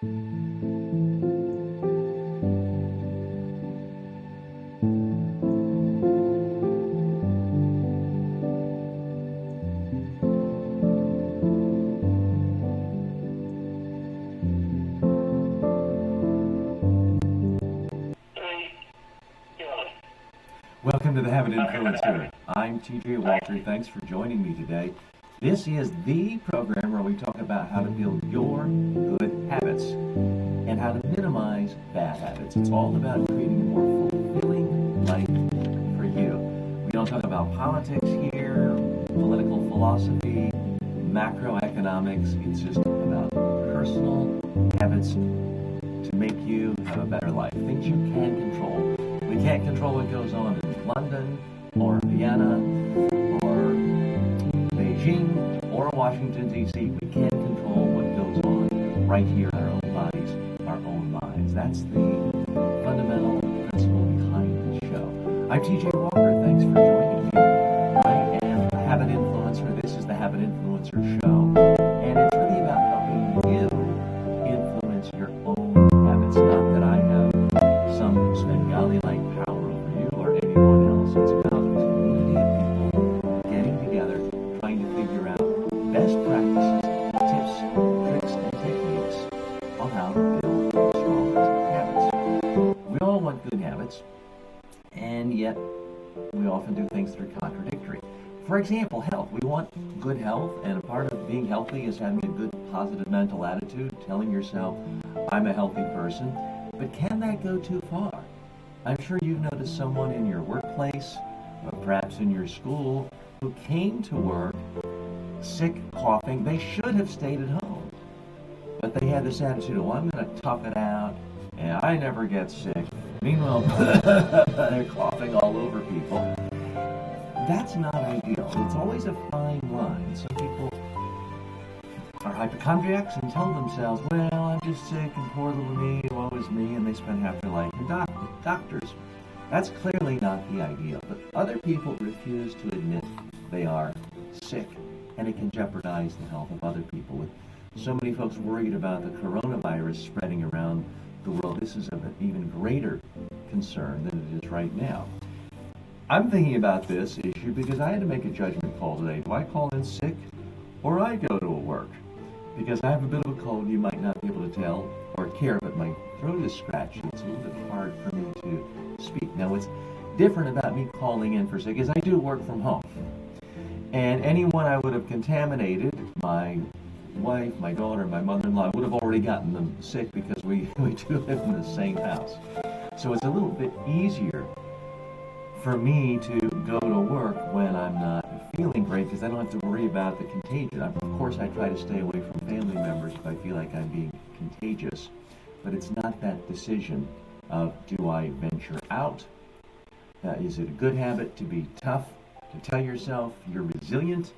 Welcome to the Habit Influencer. I'm TJ Walter. Thanks for joining me today. This is the program where we talk about how to build your good habits and how to minimize bad habits. It's all about creating a more fulfilling life for you. We don't talk about politics here, political philosophy, macroeconomics. It's just about personal habits to make you have a better life. Things you can control. We can't control what goes on in London or Vienna or Beijing or Washington, D.C. We can't control what goes on right here in our own bodies, our own minds. That's the fundamental principle behind the show. I'm TJ Walker. Thanks for joining me. I am a Habit Influencer. This is the Habit Influencer Show, and it's really about helping you influence your own habits. Not that I have some Svengali-like power over you or anyone else. It's about a community of people getting together, trying to figure out best practices, tips, tricks, and techniques on how to build strong habits. We all want good habits, and yet we often do things that are contradictory. For example, health. We want good health, and a part of being healthy is having a good, positive mental attitude, telling yourself, I'm a healthy person. But can that go too far? I'm sure you've noticed someone in your workplace, or perhaps in your school, who came to work sick, coughing. They should have stayed at home. But they had this attitude, oh, I'm going to tough it out, and I never get sick. Meanwhile, they're coughing all over people. That's not ideal. It's always a fine line. Some people are hypochondriacs and tell themselves, well, I'm just sick and poor little me, woe is me, and they spend half their life in doctors. That's clearly not the ideal, but other people refuse to admit they are sick, and it can jeopardize the health of other people. With so many folks worried about the coronavirus spreading around the world, this is of an even greater concern than it is right now. I'm thinking about this issue because I had to make a judgment call today. Do I call in sick or I go to work? Because I have a bit of a cold, you might not be able to tell or care, but my throat is scratchy. It's a little bit hard for me to speak. Now, what's different about me calling in for sick is I do work from home. And anyone I would have contaminated, my wife, my daughter, my mother-in-law, would have already gotten them sick because we do live in the same house. So it's a little bit easier for me to go to work when I'm not feeling great because I don't have to worry about the contagion. Of course, I try to stay away from family members if I feel like I'm being contagious, but it's not that decision of do I venture out? Is it a good habit to be tough, to tell yourself you're resilient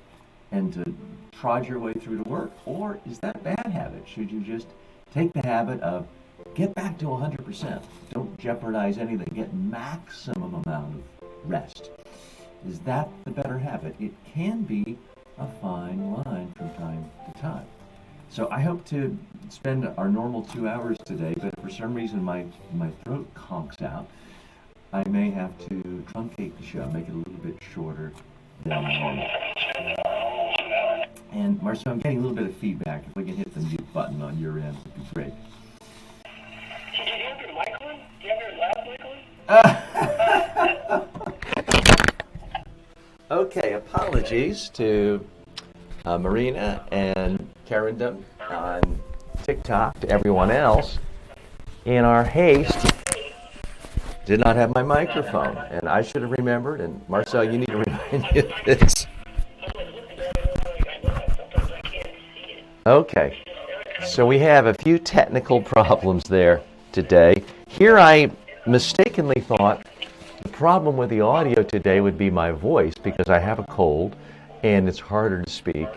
and to trod your way through to work? Or is that a bad habit? Should you just take the habit of get back to 100%? Don't jeopardize anything. Get maximum amount of rest. Is that the better habit? It can be a fine line from time to time. So I hope to spend our normal 2 hours today, but for some reason my throat conks out. I may have to truncate the show, make it a little bit shorter than normal. And Marcel, I'm getting a little bit of feedback. If we can hit the mute button on your end, it'd be great. Do you have your mic on? Do you have your loud mic on? Okay, apologies to Marina and Carindum on TikTok, to everyone else. In our haste, did not have my microphone, and I should have remembered, and Marcel, you need to remind me of this. Okay, so we have a few technical problems there today. Here I mistakenly thought the problem with the audio today would be my voice because I have a cold and it's harder to speak.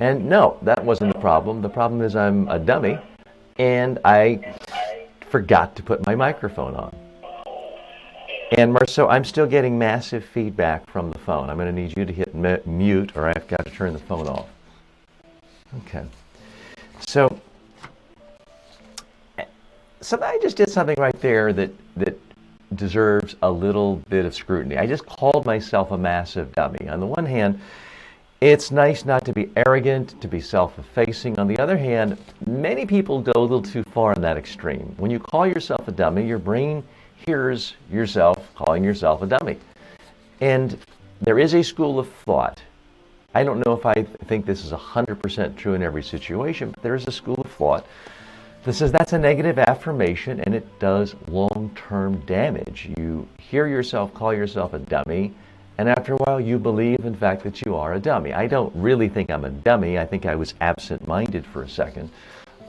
And no, that wasn't the problem. The problem is I'm a dummy and I forgot to put my microphone on. And Marceau, I'm still getting massive feedback from the phone. I'm going to need you to hit mute or I've got to turn the phone off. Okay. So So I just did something right there that deserves a little bit of scrutiny. I just called myself a massive dummy. On the one hand, it's nice not to be arrogant, to be self-effacing. On the other hand, many people go a little too far in that extreme. When you call yourself a dummy, your brain hears yourself calling yourself a dummy. And there is a school of thought. I don't know if I think this is 100% true in every situation, but there is a school of thought that says that's a negative affirmation and it does long-term damage. You hear yourself call yourself a dummy, and after a while you believe, in fact, that you are a dummy. I don't really think I'm a dummy. I think I was absent-minded for a second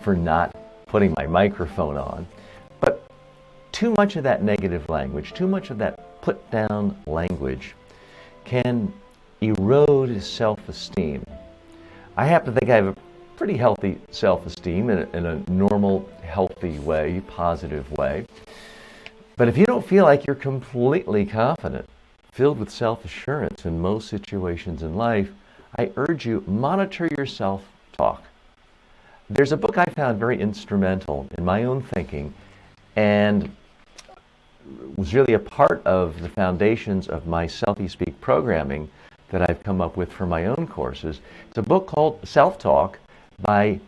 for not putting my microphone on. But too much of that negative language, too much of that put-down language can erode self-esteem. I happen to think I have a pretty healthy self-esteem in a normal, healthy way, positive way. But if you don't feel like you're completely confident, filled with self-assurance in most situations in life, I urge you, monitor your self-talk. There's a book I found very instrumental in my own thinking and was really a part of the foundations of my Selfie Speak programming that I've come up with for my own courses. It's a book called Self-Talk by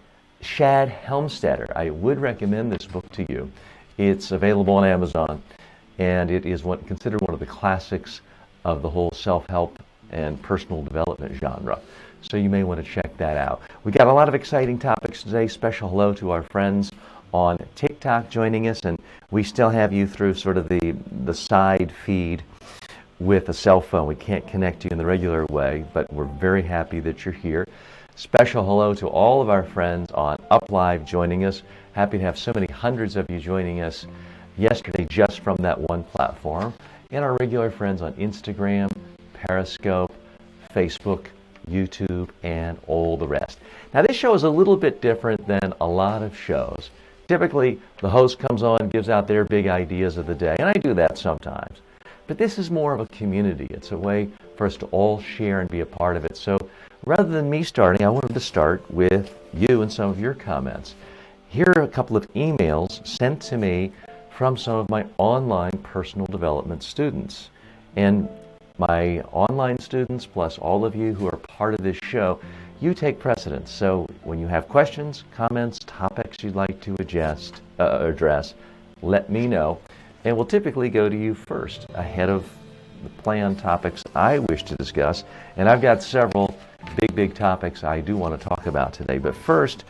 Shad Helmstetter. I would recommend this book to you. It's available on Amazon, and it is considered one of the classics of the whole self-help and personal development genre. So you may want to check that out. We got a lot of exciting topics today. Special hello to our friends on TikTok joining us, and we still have you through sort of the side feed with a cell phone. We can't connect you in the regular way, but we're very happy that you're here. Special hello to all of our friends on UpLive joining us. Happy to have so many hundreds of you joining us yesterday just from that one platform. And our regular friends on Instagram, Periscope, Facebook, YouTube, and all the rest. Now this show is a little bit different than a lot of shows. Typically, the host comes on, gives out their big ideas of the day, and I do that sometimes. But this is more of a community. It's a way for us to all share and be a part of it. So rather than me starting, I wanted to start with you and some of your comments. Here are a couple of emails sent to me from some of my online personal development students. And my online students, plus all of you who are part of this show, you take precedence. So when you have questions, comments, topics you'd like to address, let me know. And we'll typically go to you first, ahead of the planned topics I wish to discuss. And I've got several big topics I do want to talk about today. But first,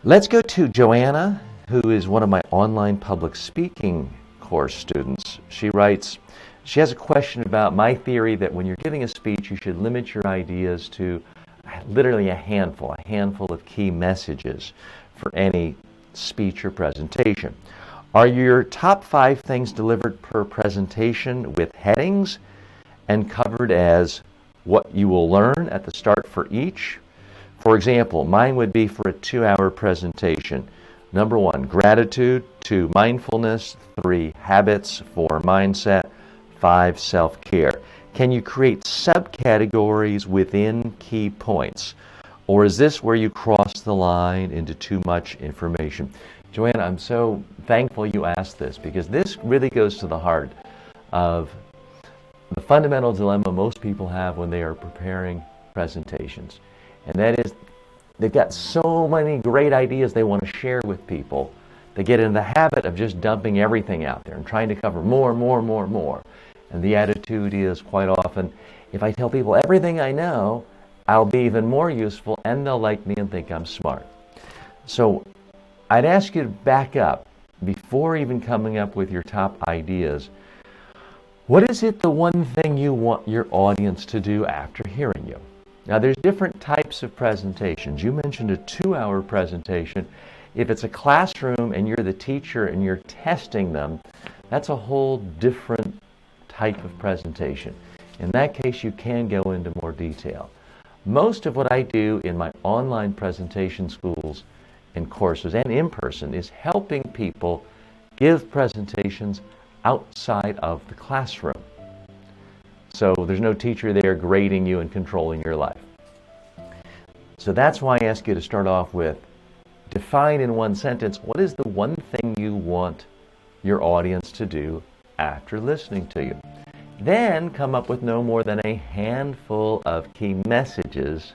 let's go to Joanna, who is one of my online public speaking course students. She writes, she has a question about my theory that when you're giving a speech, you should limit your ideas to literally a handful of key messages for any speech or presentation. Are your top 5 things delivered per presentation with headings and covered as what you will learn at the start for each? For example, mine would be for a 2-hour presentation. Number 1, gratitude. 2, mindfulness. 3, habits. 4, mindset. 5, self-care. Can you create subcategories within key points? Or is this where you cross the line into too much information? Joanna, I'm so thankful you asked this, because this really goes to the heart of the fundamental dilemma most people have when they are preparing presentations. And that is, they've got so many great ideas they want to share with people. They get in the habit of just dumping everything out there and trying to cover more. And the attitude is quite often, if I tell people everything I know, I'll be even more useful and they'll like me and think I'm smart. So I'd ask you to back up before even coming up with your top ideas. What is it, the one thing you want your audience to do after hearing you? Now, there's different types of presentations. You mentioned a 2-hour presentation. If it's a classroom and you're the teacher and you're testing them, that's a whole different type of presentation. In that case, you can go into more detail. Most of what I do in my online presentation schools and courses and in person is helping people give presentations outside of the classroom. So there's no teacher there grading you and controlling your life. So that's why I ask you to start off with, define in one sentence, what is the one thing you want your audience to do after listening to you. Then come up with no more than a handful of key messages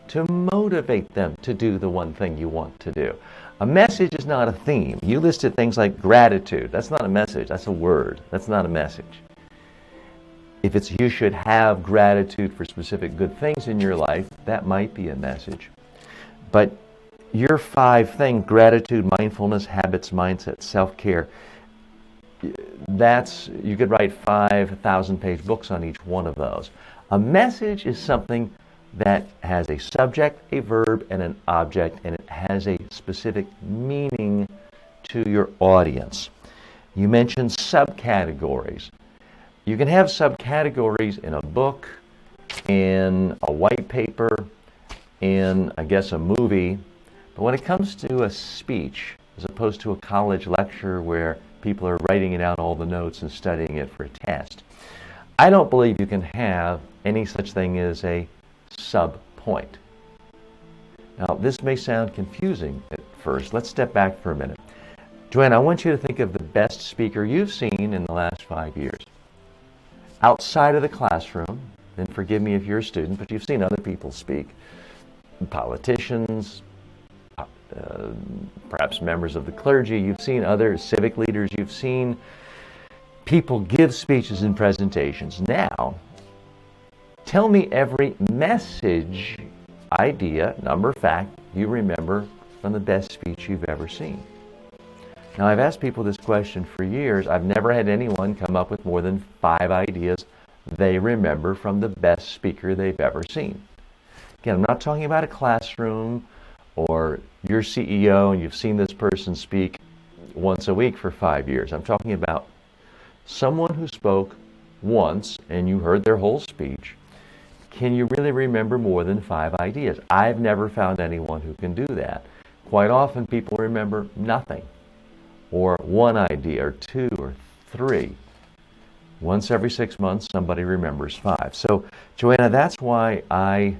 to motivate them to do the one thing you want to do. A message is not a theme. You listed things like gratitude. That's not a message. That's a word. That's not a message. If it's you should have gratitude for specific good things in your life, that might be a message. But your 5 things, gratitude, mindfulness, habits, mindset, self-care, you could write 5,000-page books on each one of those. A message is something that has a subject, a verb, and an object, and it has a specific meaning to your audience. You mentioned subcategories. You can have subcategories in a book, in a white paper, in, I guess, a movie. But when it comes to a speech, as opposed to a college lecture where people are writing it out, all the notes, and studying it for a test, I don't believe you can have any such thing as a sub-point. Now, this may sound confusing at first. Let's step back for a minute. Joanne, I want you to think of the best speaker you've seen in the last 5 years. Outside of the classroom, and forgive me if you're a student, but you've seen other people speak. Politicians, perhaps members of the clergy, you've seen other civic leaders, you've seen people give speeches and presentations. Now, tell me every message, idea, number, fact you remember from the best speech you've ever seen. Now, I've asked people this question for years. I've never had anyone come up with more than 5 ideas they remember from the best speaker they've ever seen. Again, I'm not talking about a classroom or you're CEO and you've seen this person speak once a week for 5 years. I'm talking about someone who spoke once and you heard their whole speech. Can you really remember more than 5 ideas? I've never found anyone who can do that. Quite often people remember nothing, or 1 idea, or 2, or 3. Once every 6 months, somebody remembers 5. So, Joanna, that's why I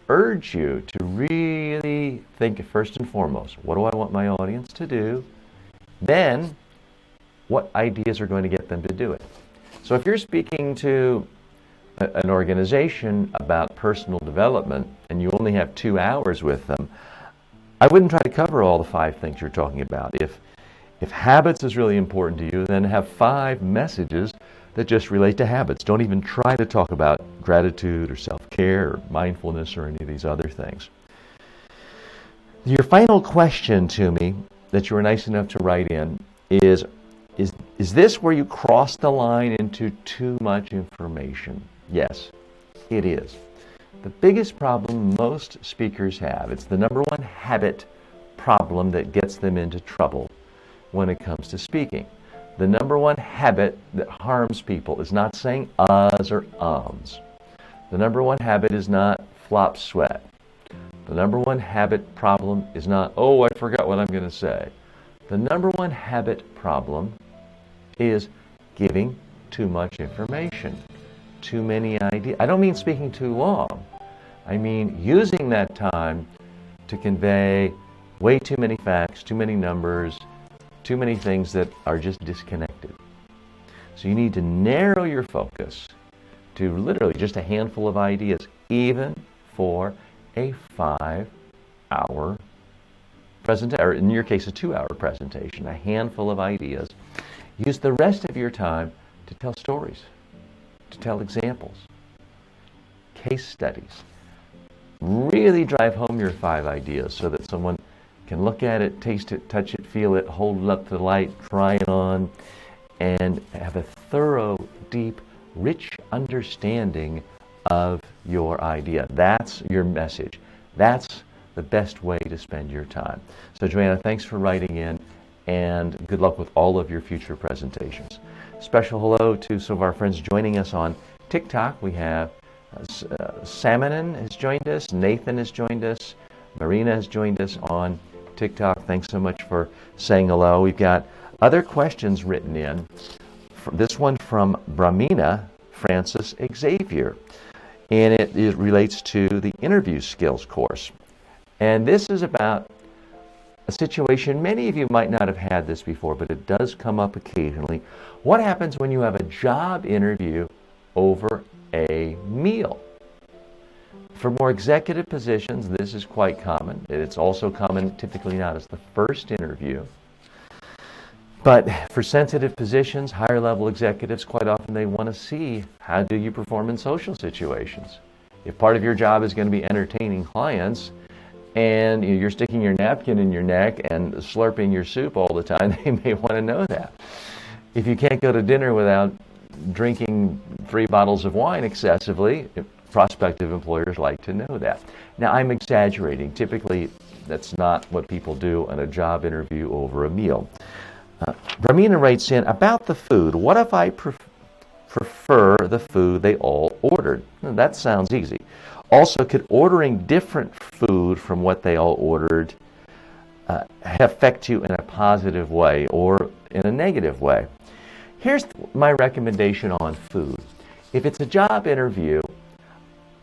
urge you to really think first and foremost, what do I want my audience to do? Then, what ideas are going to get them to do it? So if you're speaking to an organization about personal development and you only have 2 hours with them, I wouldn't try to cover all the 5 things you're talking about. If habits is really important to you, then have 5 messages that just relate to habits. Don't even try to talk about gratitude or self-care or mindfulness or any of these other things. Your final question to me that you were nice enough to write in is this where you cross the line into too much information? Yes, it is. The biggest problem most speakers have, it's the number 1 habit problem that gets them into trouble when it comes to speaking. The number 1 habit that harms people is not saying uhs or ums. The number 1 habit is not flop sweat. The number 1 habit problem is not, oh, I forgot what I'm going to say. The number 1 habit problem is giving too much information, too many ideas. I don't mean speaking too long. I mean using that time to convey way too many facts, too many numbers, too many things that are just disconnected. So you need to narrow your focus to literally just a handful of ideas, even for a 5-hour presentation, or in your case, a 2-hour presentation, a handful of ideas. Use the rest of your time to tell stories, to tell examples, case studies. Really drive home your 5 ideas so that someone can look at it, taste it, touch it, feel it, hold it up to the light, try it on, and have a thorough, deep, rich understanding of your idea. That's your message. That's the best way to spend your time. So Joanna, thanks for writing in, and good luck with all of your future presentations. Special hello to some of our friends joining us on TikTok. We have Salmonin has joined us, Nathan has joined us, Marina has joined us on TikTok. Thanks so much for saying hello. We've got other questions written in. This one from Brahmina Francis Xavier, and it relates to the interview skills course. And this is about a situation, many of you might not have had this before, but it does come up occasionally. What happens when you have a job interview over a meal? For more executive positions, this is quite common. It's also common, typically not as the first interview. But for sensitive positions, higher level executives, quite often they want to see how do you perform in social situations. If part of your job is going to be entertaining clients and you're sticking your napkin in your neck and slurping your soup all the time, they may want to know that. If you can't go to dinner without drinking 3 bottles of wine excessively, prospective employers like to know that. Now, I'm exaggerating. Typically, that's not what people do in a job interview over a meal. Ramina writes in, about the food, what if I prefer the food they all ordered? That sounds easy. Also, could ordering different food from what they all ordered affect you in a positive way or in a negative way? Here's my recommendation on food. If it's a job interview,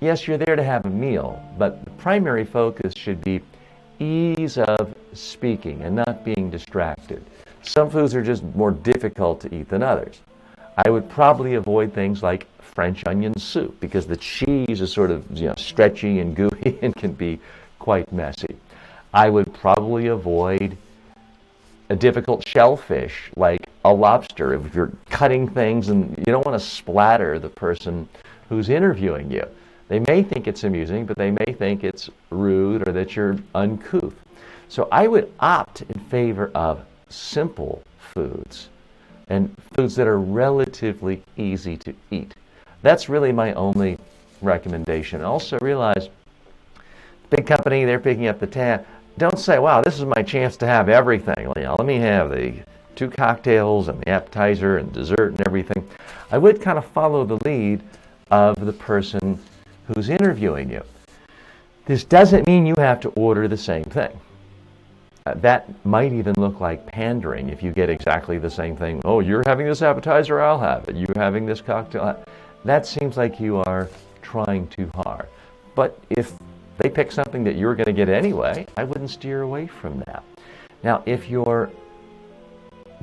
yes, you're there to have a meal, but the primary focus should be ease of speaking and not being distracted. Some foods are just more difficult to eat than others. I would probably avoid things like French onion soup because the cheese is sort of stretchy and gooey and can be quite messy. I would probably avoid a difficult shellfish like a lobster if you're cutting things and you don't want to splatter the person who's interviewing you. They may think it's amusing, but they may think it's rude or that you're uncouth. So I would opt in favor of simple foods and foods that are relatively easy to eat. That's really my only recommendation. Also realize, big company, they're picking up the tab. Don't say, wow, this is my chance to have everything. Let me have the 2 cocktails and the appetizer and dessert and everything. I would kind of follow the lead of the person who's interviewing you. This doesn't mean you have to order the same thing. That might even look like pandering if you get exactly the same thing. Oh, you're having this appetizer, I'll have it. You're having this cocktail. That seems like you are trying too hard. But if they pick something that you're going to get anyway, I wouldn't steer away from that. Now, if your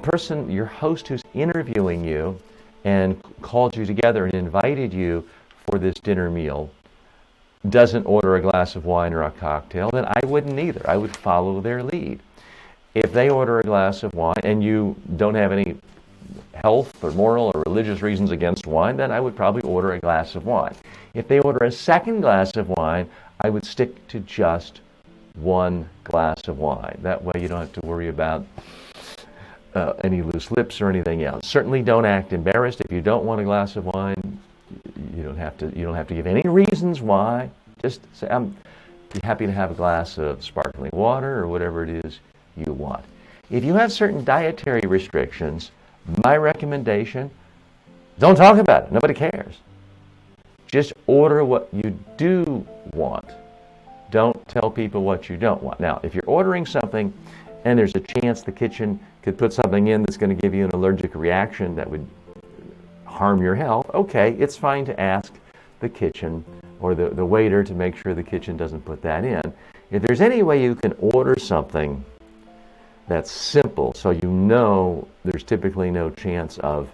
host who's interviewing you and called you together and invited you for this dinner meal doesn't order a glass of wine or a cocktail, then I wouldn't either. I would follow their lead. If they order a glass of wine and you don't have any health or moral or religious reasons against wine, then I would probably order a glass of wine. If they order a second glass of wine, I would stick to just 1 glass of wine. That way you don't have to worry about any loose lips or anything else. Certainly don't act embarrassed. If you don't want a glass of wine, you don't have to give any reasons why. Just say, I'm happy to have a glass of sparkling water or whatever it is you want. If you have certain dietary restrictions, my recommendation, don't talk about it. Nobody cares. Just order what you do want. Don't tell people what you don't want. Now, if you're ordering something and there's a chance the kitchen could put something in that's going to give you an allergic reaction that would harm your health, okay, it's fine to ask the kitchen or the waiter to make sure the kitchen doesn't put that in. If there's any way you can order something that's simple, so you know there's typically no chance of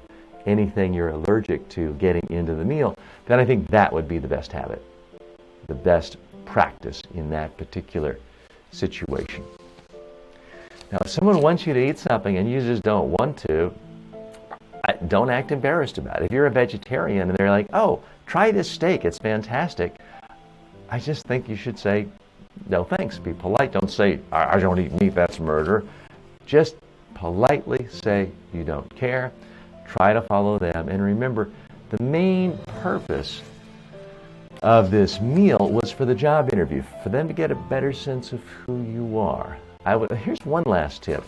anything you're allergic to getting into the meal, then I think that would be the best habit, the best practice in that particular situation. Now, if someone wants you to eat something and you just don't want to, don't act embarrassed about it. If you're a vegetarian and they're like, oh, try this steak, it's fantastic, I just think you should say, no thanks. Be polite. Don't say, I don't eat meat, that's murder. Just politely say you don't care. Try to follow them. And remember, the main purpose of this meal was for the job interview, for them to get a better sense of who you are. Here's one last tip.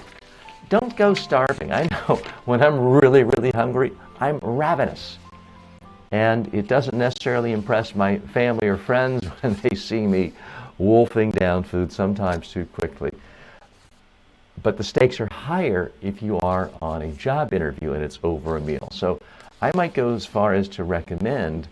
Don't go starving. I know when I'm really, really hungry, I'm ravenous. And it doesn't necessarily impress my family or friends when they see me wolfing down food sometimes too quickly. But the stakes are higher if you are on a job interview and it's over a meal. So I might go as far as to recommend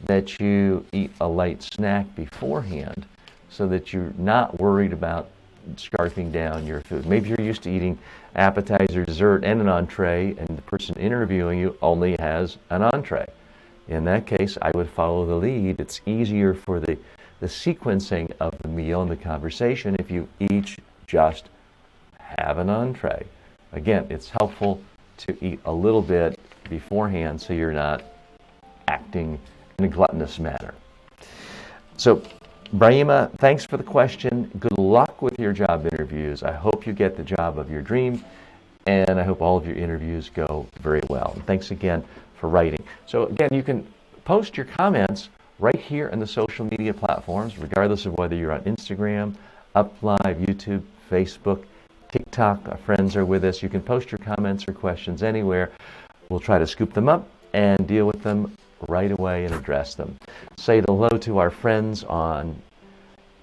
that you eat a light snack beforehand so that you're not worried about scarfing down your food. Maybe you're used to eating appetizer, dessert, and an entree, and the person interviewing you only has an entree. In that case, I would follow the lead. It's easier for the sequencing of the meal and the conversation if you each just have an entree. Again, it's helpful to eat a little bit beforehand so you're not acting in a gluttonous manner. So, Brahima, thanks for the question. Good luck with your job interviews. I hope you get the job of your dream, and I hope all of your interviews go very well. And thanks again for writing. So again, you can post your comments right here in the social media platforms, regardless of whether you're on Instagram, UpLive, YouTube, Facebook, TikTok. Our friends are with us. You can post your comments or questions anywhere. We'll try to scoop them up and deal with them right away and address them. Say hello to our friends on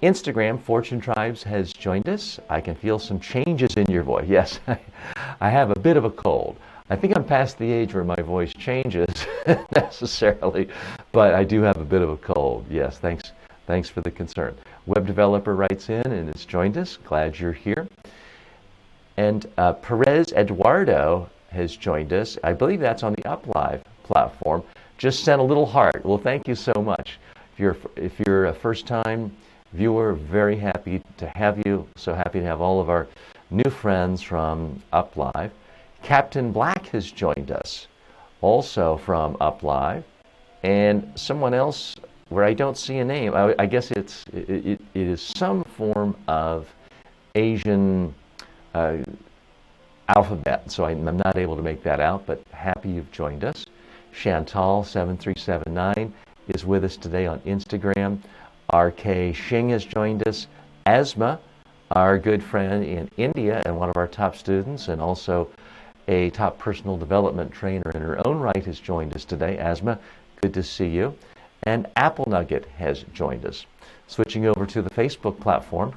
Instagram. Fortune Tribes has joined us. I can feel some changes in your voice. Yes, I have a bit of a cold. I think I'm past the age where my voice changes necessarily, but I do have a bit of a cold. Yes, thanks for the concern. Web developer writes in and has joined us. Glad you're here. And Perez Eduardo has joined us. I believe that's on the UpLive platform. Just sent a little heart. Well, thank you so much. If you're a first-time viewer, very happy to have you. So happy to have all of our new friends from UpLive. Captain Black has joined us, also from UpLive, and someone else where I don't see a name. I guess it is some form of Asian alphabet, so I'm not able to make that out, but happy you've joined us. Chantal7379 is with us today on Instagram. RK Shing has joined us. Asma, our good friend in India and one of our top students, and also a top personal development trainer in her own right, has joined us today. Asma, good to see you. And Apple Nugget has joined us. Switching over to the Facebook platform,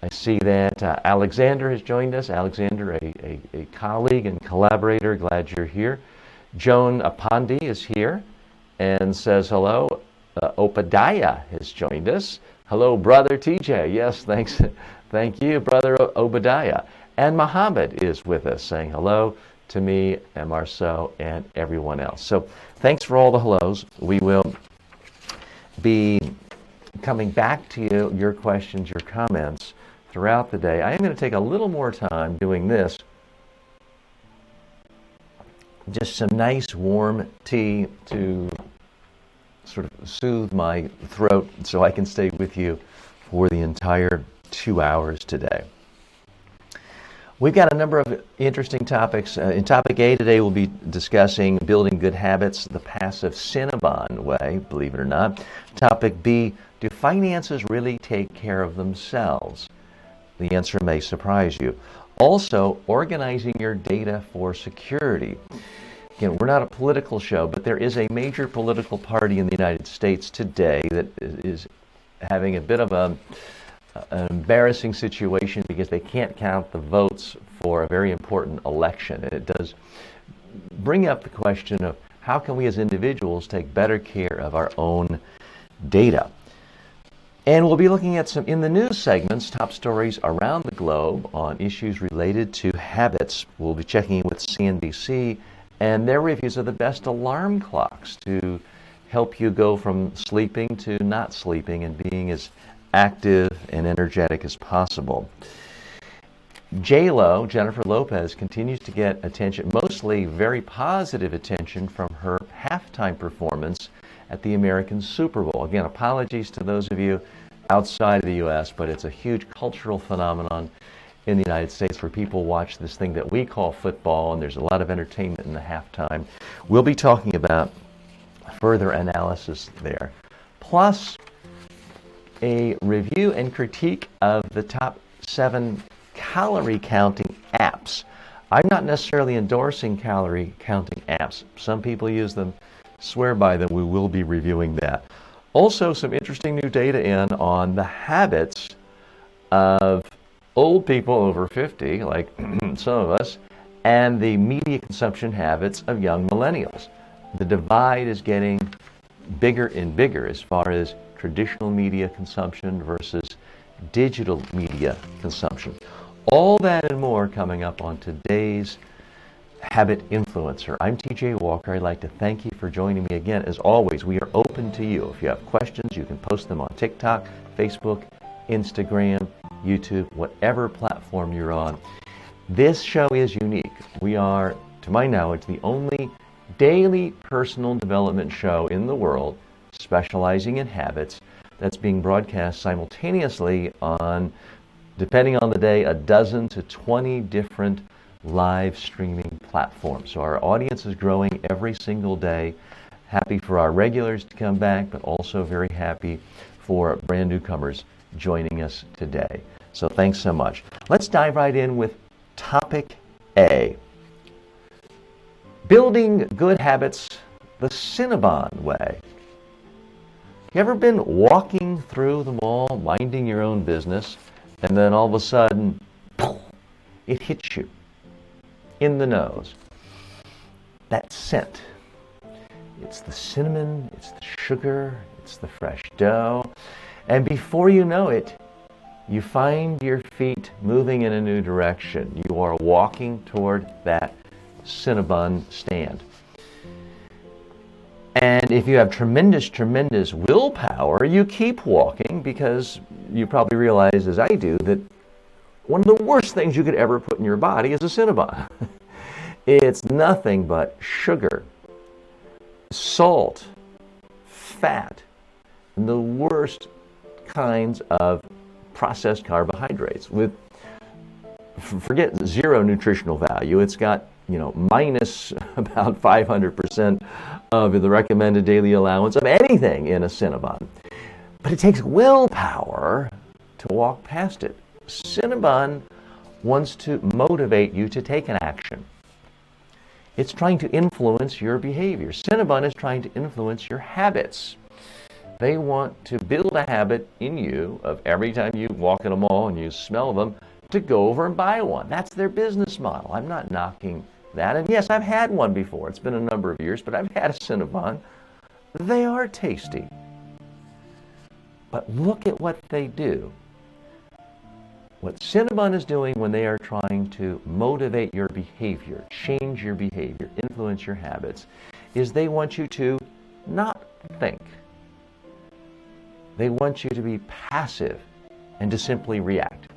I see that Alexander has joined us. Alexander, a colleague and collaborator, glad you're here. Joan Apandi is here and says hello. Obadiah has joined us. Hello, brother TJ. Yes, thanks. Thank you, brother Obadiah. And Muhammad is with us saying hello to me and Marceau and everyone else. So thanks for all the hellos. We will be coming back to you, your questions, your comments throughout the day. I am going to take a little more time doing this. Just some nice warm tea to sort of soothe my throat so I can stay with you for the entire 2 hours today. We've got a number of interesting topics. In topic A today, we'll be discussing building good habits the passive Cinnabon way, believe it or not. Topic B, do finances really take care of themselves? The answer may surprise you. Also, organizing your data for security. Again, we're not a political show, but there is a major political party in the United States today that is having a bit of an embarrassing situation because they can't count the votes for a very important election. And it does bring up the question of how can we as individuals take better care of our own data. And we'll be looking at some, in the news segments, top stories around the globe on issues related to habits. We'll be checking in with CNBC and their reviews of the best alarm clocks to help you go from sleeping to not sleeping and being as active and energetic as possible. J-Lo, Jennifer Lopez, continues to get attention, mostly very positive attention from her halftime performance at the American Super Bowl. Again, apologies to those of you outside of the U.S., but it's a huge cultural phenomenon in the United States where people watch this thing that we call football, and there's a lot of entertainment in the halftime. We'll be talking about further analysis there. Plus, a review and critique of the top 7 calorie counting apps. I'm not necessarily endorsing calorie counting apps. Some people use them, swear by them. We will be reviewing that. Also, some interesting new data in on the habits of old people over 50, like some of us, and the media consumption habits of young millennials. The divide is getting bigger and bigger as far as traditional media consumption versus digital media consumption. All that and more coming up on today's Habit Influencer. I'm TJ Walker. I'd like to thank you for joining me again. As always, we are open to you. If you have questions, you can post them on TikTok, Facebook, Instagram, YouTube, whatever platform you're on. This show is unique. We are, to my knowledge, the only daily personal development show in the world specializing in habits that's being broadcast simultaneously on, depending on the day, 12 to 20 different live streaming platforms. So our audience is growing every single day. Happy for our regulars to come back, but also very happy for brand newcomers joining us today. So thanks so much. Let's dive right in with topic A. Building good habits the Cinnabon way. You ever been walking through the mall, minding your own business, and then all of a sudden, it hits you in the nose? That scent. It's the cinnamon, it's the sugar, it's the fresh dough. And before you know it, you find your feet moving in a new direction. You are walking toward that Cinnabon stand. And if you have tremendous willpower, you keep walking, because you probably realize, as I do, that one of the worst things you could ever put in your body is a Cinnabon. It's nothing but sugar, salt, fat, and the worst kinds of processed carbohydrates with, forget zero nutritional value. It's got, minus about 500% of the recommended daily allowance of anything in a Cinnabon. But it takes willpower to walk past it. Cinnabon wants to motivate you to take an action. It's trying to influence your behavior. Cinnabon is trying to influence your habits. They want to build a habit in you of every time you walk in a mall and you smell them, to go over and buy one. That's their business model. I'm not knocking that. And yes, I've had one before. It's been a number of years, but I've had a Cinnabon. They are tasty. But look at what they do. What Cinnabon is doing when they are trying to motivate your behavior, change your behavior, influence your habits, is they want you to not think. They want you to be passive and to simply react.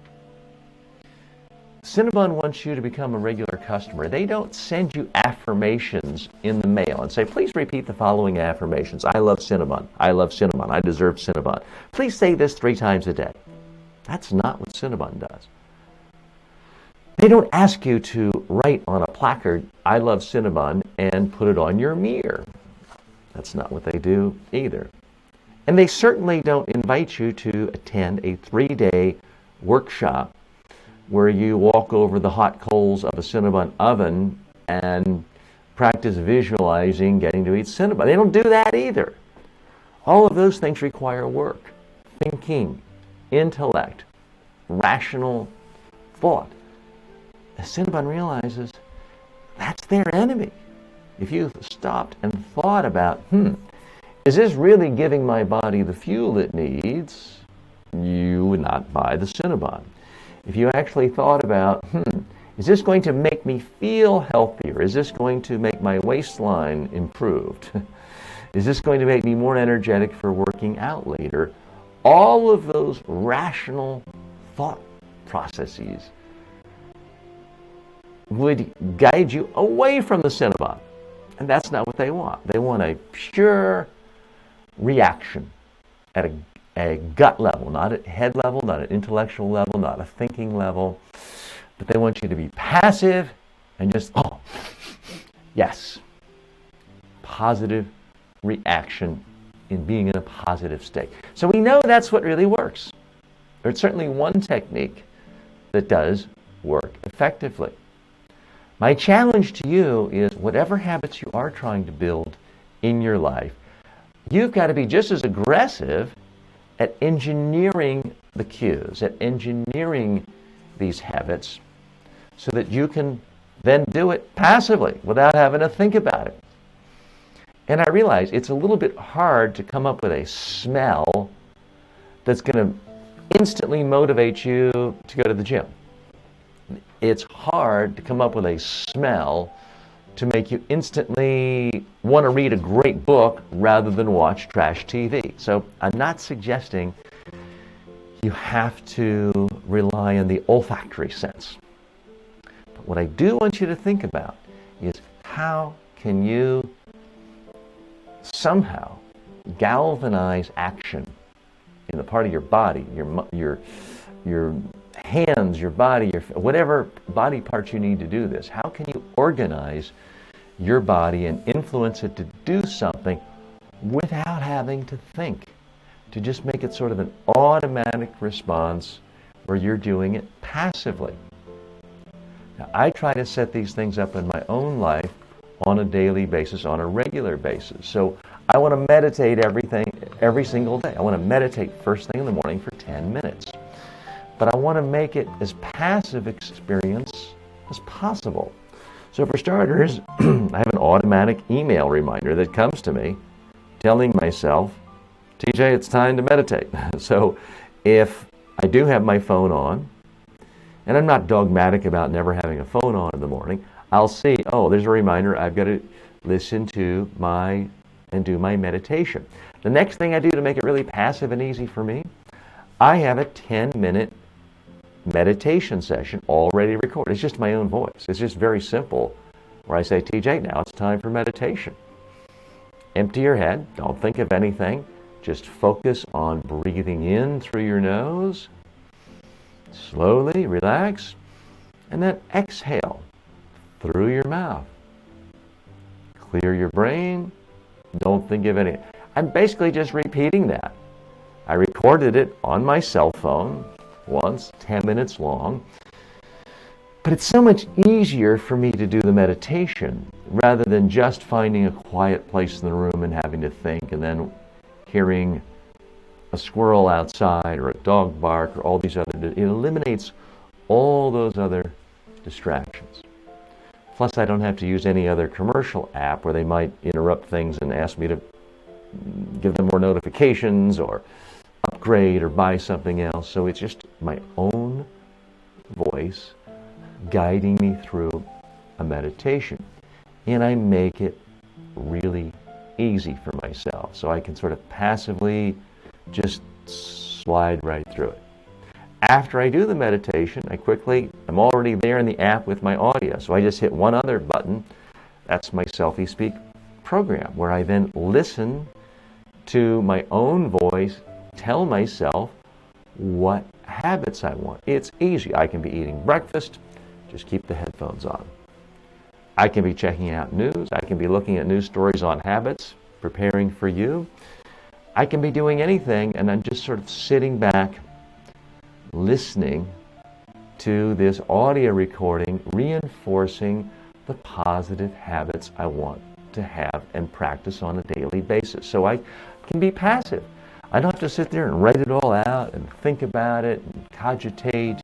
Cinnabon wants you to become a regular customer. They don't send you affirmations in the mail and say, please repeat the following affirmations. I love Cinnabon. I love Cinnabon. I deserve Cinnabon. Please say this 3 times a day. That's not what Cinnabon does. They don't ask you to write on a placard, I love Cinnabon, and put it on your mirror. That's not what they do either. And they certainly don't invite you to attend a 3-day workshop where you walk over the hot coals of a Cinnabon oven and practice visualizing getting to eat Cinnabon. They don't do that either. All of those things require work, thinking, intellect, rational thought. As Cinnabon realizes, that's their enemy. If you stopped and thought about, is this really giving my body the fuel it needs? You would not buy the Cinnabon. If you actually thought about, is this going to make me feel healthier? Is this going to make my waistline improved? Is this going to make me more energetic for working out later? All of those rational thought processes would guide you away from the Cinnabon. And that's not what they want. They want a pure reaction at a gut level, not at head level, not at intellectual level, not a thinking level. But they want you to be passive and just, yes, positive reaction in being in a positive state. So we know that's what really works. There's certainly one technique that does work effectively. My challenge to you is whatever habits you are trying to build in your life, you've got to be just as aggressive at engineering the cues, at engineering these habits so that you can then do it passively without having to think about it. And I realize it's a little bit hard to come up with a smell that's going to instantly motivate you to go to the gym. It's hard to come up with a smell to make you instantly want to read a great book rather than watch trash TV. So I'm not suggesting you have to rely on the olfactory sense. But what I do want you to think about is how can you somehow galvanize action in the part of your body, your hands, your body, whatever body parts you need to do this. How can you organize your body and influence it to do something without having to think? To just make it sort of an automatic response where you're doing it passively. Now, I try to set these things up in my own life on a daily basis, on a regular basis. So I want to meditate every single day. I want to meditate first thing in the morning for 10 minutes. But I want to make it as passive experience as possible. So for starters, I have an automatic email reminder that comes to me telling myself, TJ, it's time to meditate. So if I do have my phone on, and I'm not dogmatic about never having a phone on in the morning, I'll see, oh, there's a reminder, I've got to listen to and do my meditation. The next thing I do to make it really passive and easy for me, I have a 10-minute meditation session already recorded. It's just my own voice. It's just very simple, where I say, TJ, now it's time for meditation. Empty your head. Don't think of anything. Just focus on breathing in through your nose. Slowly relax. And then exhale through your mouth. Clear your brain. Don't think of anything. I'm basically just repeating that. I recorded it on my cell phone once, 10 minutes long. But it's so much easier for me to do the meditation rather than just finding a quiet place in the room and having to think and then hearing a squirrel outside or a dog bark or all these other. It eliminates all those other distractions. Plus, I don't have to use any other commercial app where they might interrupt things and ask me to give them more notifications or upgrade or buy something else. So it's just my own voice guiding me through a meditation. And I make it really easy for myself so I can sort of passively just slide right through it. After I do the meditation, I'm already there in the app with my audio. So I just hit one other button. That's my Selfie Speak program, where I then listen to my own voice tell myself what habits I want. It's easy. I can be eating breakfast. Just keep the headphones on. I can be checking out news. I can be looking at news stories on habits, preparing for you. I can be doing anything, and I'm just sort of sitting back, listening to this audio recording, reinforcing the positive habits I want to have and practice on a daily basis. So I can be passive. I don't have to sit there and write it all out and think about it and cogitate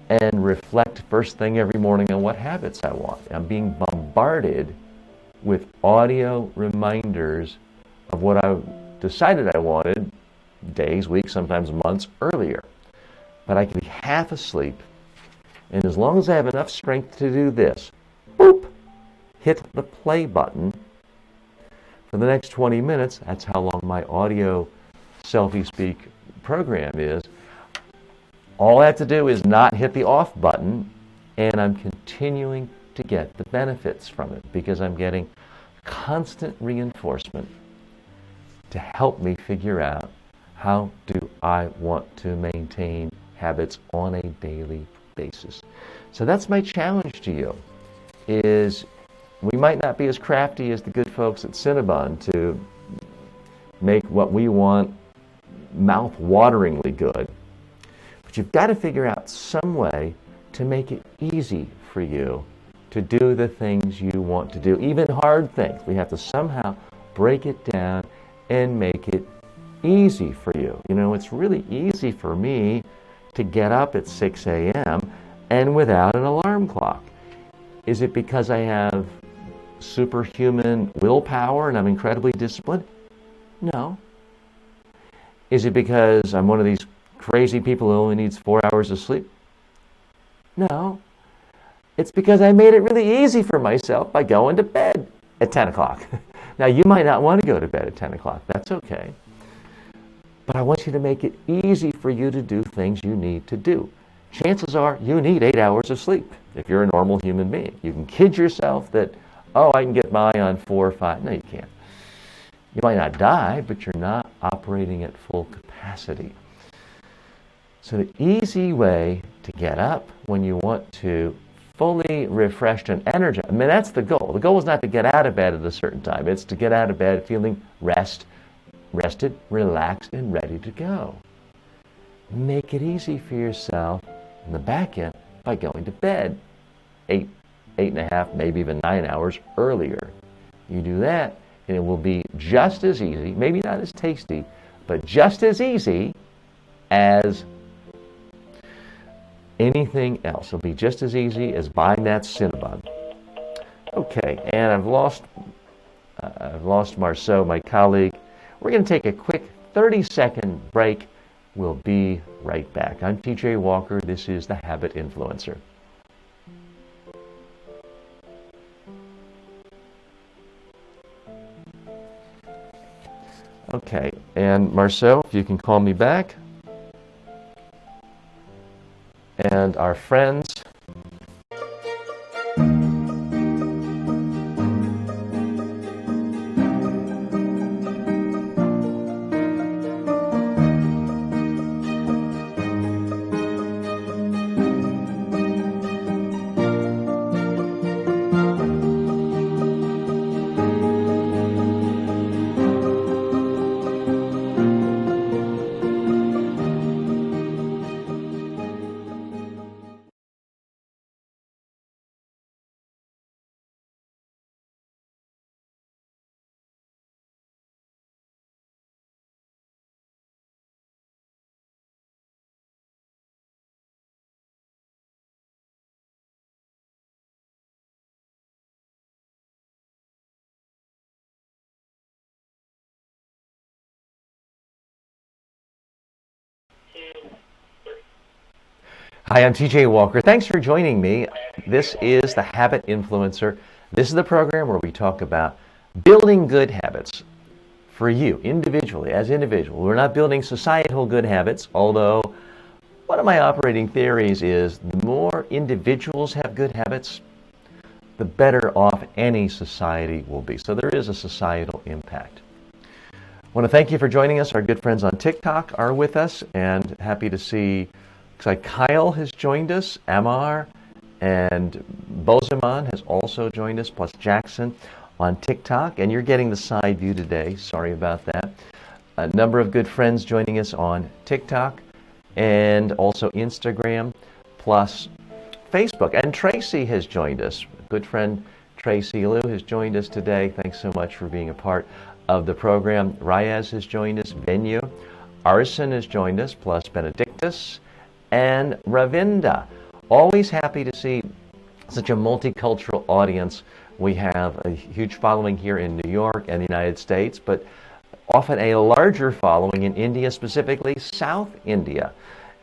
and reflect first thing every morning on what habits I want. I'm being bombarded with audio reminders of what I decided I wanted days, weeks, sometimes months earlier. But I can be half asleep, and as long as I have enough strength to do this, boop, hit the play button. For the next 20 minutes, that's how long my audio Selfie Speak program is. All I have to do is not hit the off button, and I'm continuing to get the benefits from it because I'm getting constant reinforcement to help me figure out how do I want to maintain habits on a daily basis. So that's my challenge to you, is we might not be as crafty as the good folks at Cinnabon to make what we want mouth-wateringly good, but you've got to figure out some way to make it easy for you to do the things you want to do, even hard things. We have to somehow break it down and make it easy for you. You know, it's really easy for me to get up at 6 a.m. and without an alarm clock. Is it because I have superhuman willpower and I'm incredibly disciplined? No. Is it because I'm one of these crazy people who only needs 4 hours of sleep? No. It's because I made it really easy for myself by going to bed at 10 o'clock. Now, you might not want to go to bed at 10 o'clock. That's okay. But I want you to make it easy for you to do things you need to do. Chances are you need 8 hours of sleep if you're a normal human being. You can kid yourself that, oh, I can get by on 4 or 5. No, you can't. You might not die, but you're not operating at full capacity. So the easy way to get up when you want to fully refreshed and energized, I mean, that's the goal. The goal is not to get out of bed at a certain time. It's to get out of bed feeling rested, relaxed, and ready to go. Make it easy for yourself in the back end by going to bed 8.5, maybe even 9 hours earlier. You do that, and it will be just as easy, maybe not as tasty, but just as easy as anything else. It'll be just as easy as buying that Cinnabon. Okay, and I've lost Marceau, my colleague. We're going to take a quick 30-second break. We'll be right back. I'm TJ Walker. This is The Habit Influencer. Okay, and Marceau, if you can call me back. And our friends. Hi, I'm TJ Walker. Thanks for joining me. This is The Habit Influencer. This is the program where we talk about building good habits for you individually, as individual. We're not building societal good habits, although one of my operating theories is the more individuals have good habits, the better off any society will be. So there is a societal impact. I want to thank you for joining us. Our good friends on TikTok are with us, and happy to see, looks like Kyle has joined us, Amar, and Bozeman has also joined us, plus Jackson on TikTok. And you're getting the side view today. Sorry about that. A number of good friends joining us on TikTok and also Instagram, plus Facebook. And Tracy has joined us. Good friend Tracy Liu has joined us today. Thanks so much for being a part of the program. Reyes has joined us. Venue. Arson has joined us, plus Benedictus and Ravinda. Always happy to see such a multicultural audience. We have a huge following here in New York and the United States, but often a larger following in India, specifically South India.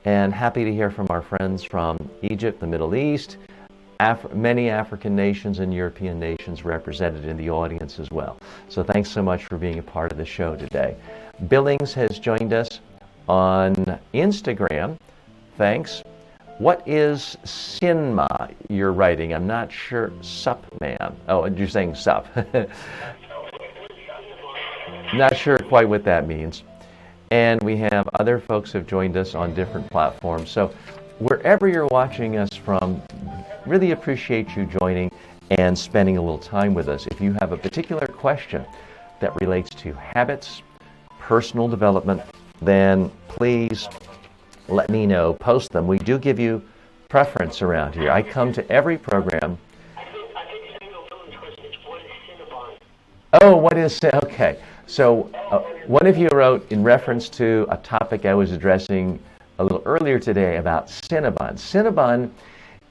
And happy to hear from our friends from Egypt, the Middle East, many African nations and European nations represented in the audience as well. So thanks so much for being a part of the show today. Billings has joined us on Instagram. Thanks. What is Sinma you're writing? I'm not sure. Sup, man. Oh, you're saying sup. Not sure quite what that means. And we have other folks who have joined us on different platforms. So wherever you're watching us from, really appreciate you joining and spending a little time with us. If you have a particular question that relates to habits, personal development, then please let me know. Post them. We do give you preference around here. I come to every program. I think Samuel Villain's question is, what is Cinnabon? Oh, what is, okay. So one of you wrote in reference to a topic I was addressing a little earlier today about Cinnabon. Cinnabon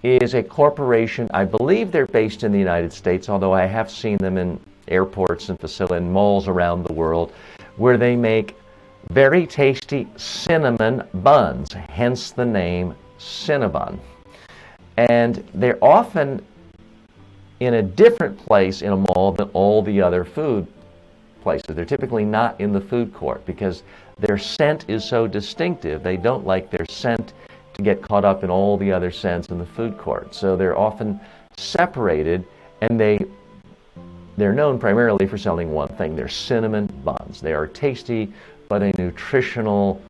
is a corporation. I believe they're based in the United States, although I have seen them in airports and facilities and malls around the world, where they make very tasty cinnamon buns, hence the name Cinnabon. And they're often in a different place in a mall than all the other food places. They're typically not in the food court because their scent is so distinctive. They don't like their scent to get caught up in all the other scents in the food court. So they're often separated, and they're known primarily for selling one thing. They're cinnamon buns. They are tasty, but a nutritional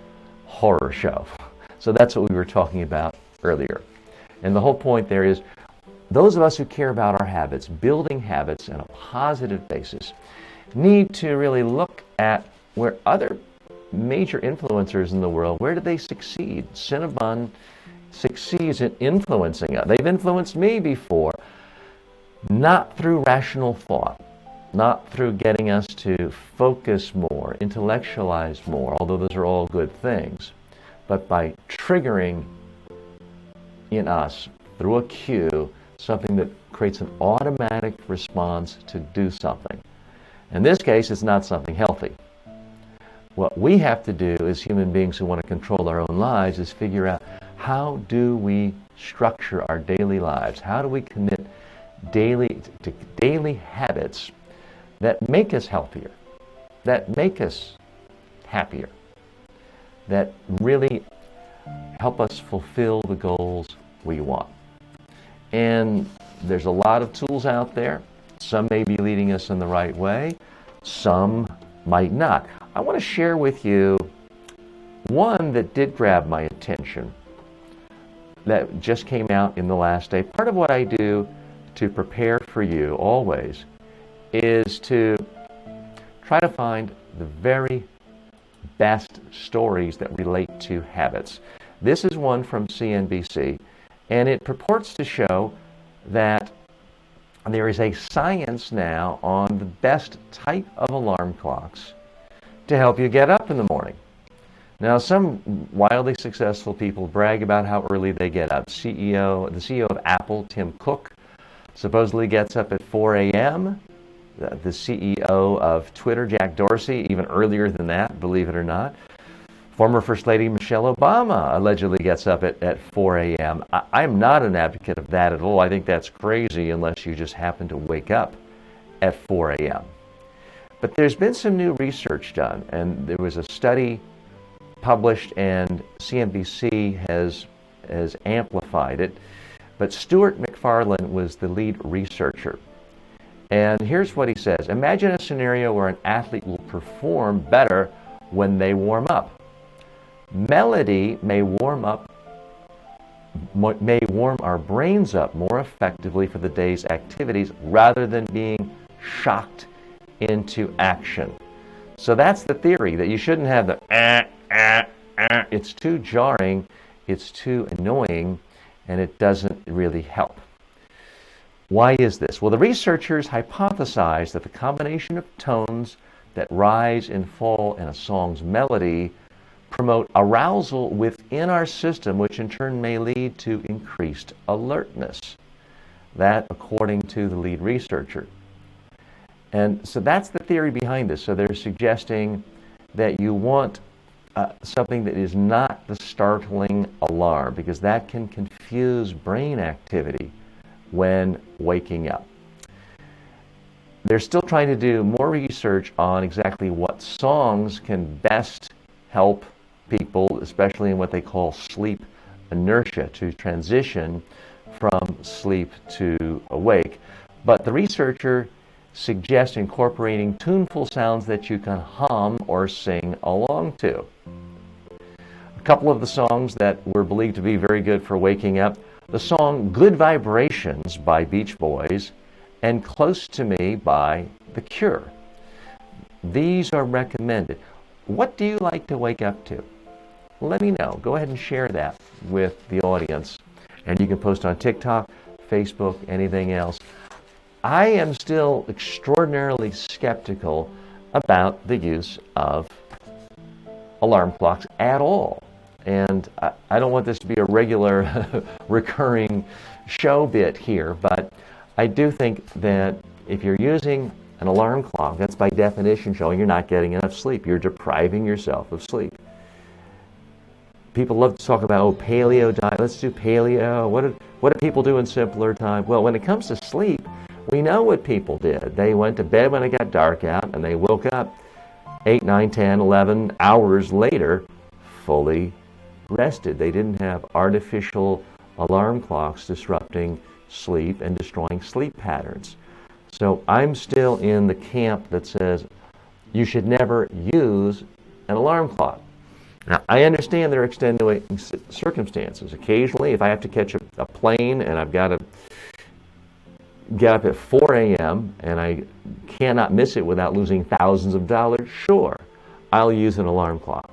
horror show. So that's what we were talking about earlier. And the whole point there is, those of us who care about our habits, building habits on a positive basis, need to really look at where other major influencers in the world, where do they succeed? Cinnabon succeeds in influencing us. They've influenced me before, not through rational thought, not through getting us to focus more, intellectualize more, although those are all good things, but by triggering in us, through a cue, something that creates an automatic response to do something. In this case, it's not something healthy. What we have to do as human beings who want to control our own lives is figure out, how do we structure our daily lives? How do we commit to daily habits that make us healthier, that make us happier, that really help us fulfill the goals we want? And there's a lot of tools out there. Some may be leading us in the right way, some might not. I want to share with you one that did grab my attention that just came out in the last day. Part of what I do to prepare for you always is to try to find the very best stories that relate to habits. This is one from CNBC, and it purports to show that there is a science now on the best type of alarm clocks to help you get up in the morning. Now, some wildly successful people brag about how early they get up. The CEO of Apple, Tim Cook, supposedly gets up at 4 a.m. The CEO of Twitter, Jack Dorsey, even earlier than that, believe it or not. Former First Lady Michelle Obama allegedly gets up at 4 a.m. I'm not an advocate of that at all. I think that's crazy unless you just happen to wake up at 4 a.m. But there's been some new research done, and there was a study published, and CNBC has amplified it. But Stuart McFarlane was the lead researcher. And here's what he says. Imagine a scenario where an athlete will perform better when they warm up. Melody may warm our brains up more effectively for the day's activities rather than being shocked into action. So that's the theory, that you shouldn't have the It's too jarring, it's too annoying, and it doesn't really help. Why is this? Well, the researchers hypothesized that the combination of tones that rise and fall in a song's melody promote arousal within our system, which in turn may lead to increased alertness. That, according to the lead researcher. And so that's the theory behind this. So they're suggesting that you want something that is not the startling alarm, because that can confuse brain activity when waking up. They're still trying to do more research on exactly what songs can best help people, especially in what they call sleep inertia, to transition from sleep to awake. But the researcher suggests incorporating tuneful sounds that you can hum or sing along to. A couple of the songs that were believed to be very good for waking up: the song Good Vibrations by Beach Boys and Close to Me by The Cure. These are recommended. What do you like to wake up to? Let me know. Go ahead and share that with the audience. And you can post on TikTok, Facebook, anything else. I am still extraordinarily skeptical about the use of alarm clocks at all. And I don't want this to be a regular recurring show bit here, but I do think that if you're using an alarm clock, that's by definition showing you're not getting enough sleep. You're depriving yourself of sleep. People love to talk about, oh, paleo diet, let's do paleo. What do people do in simpler time? Well, when it comes to sleep, we know what people did. They went to bed when it got dark out, and they woke up 8, 9, 10, 11 hours later fully rested. They didn't have artificial alarm clocks disrupting sleep and destroying sleep patterns. So I'm still in the camp that says you should never use an alarm clock. Now, I understand there are extenuating circumstances. Occasionally, if I have to catch a plane and I've got to get up at 4 a.m. and I cannot miss it without losing thousands of dollars, sure, I'll use an alarm clock.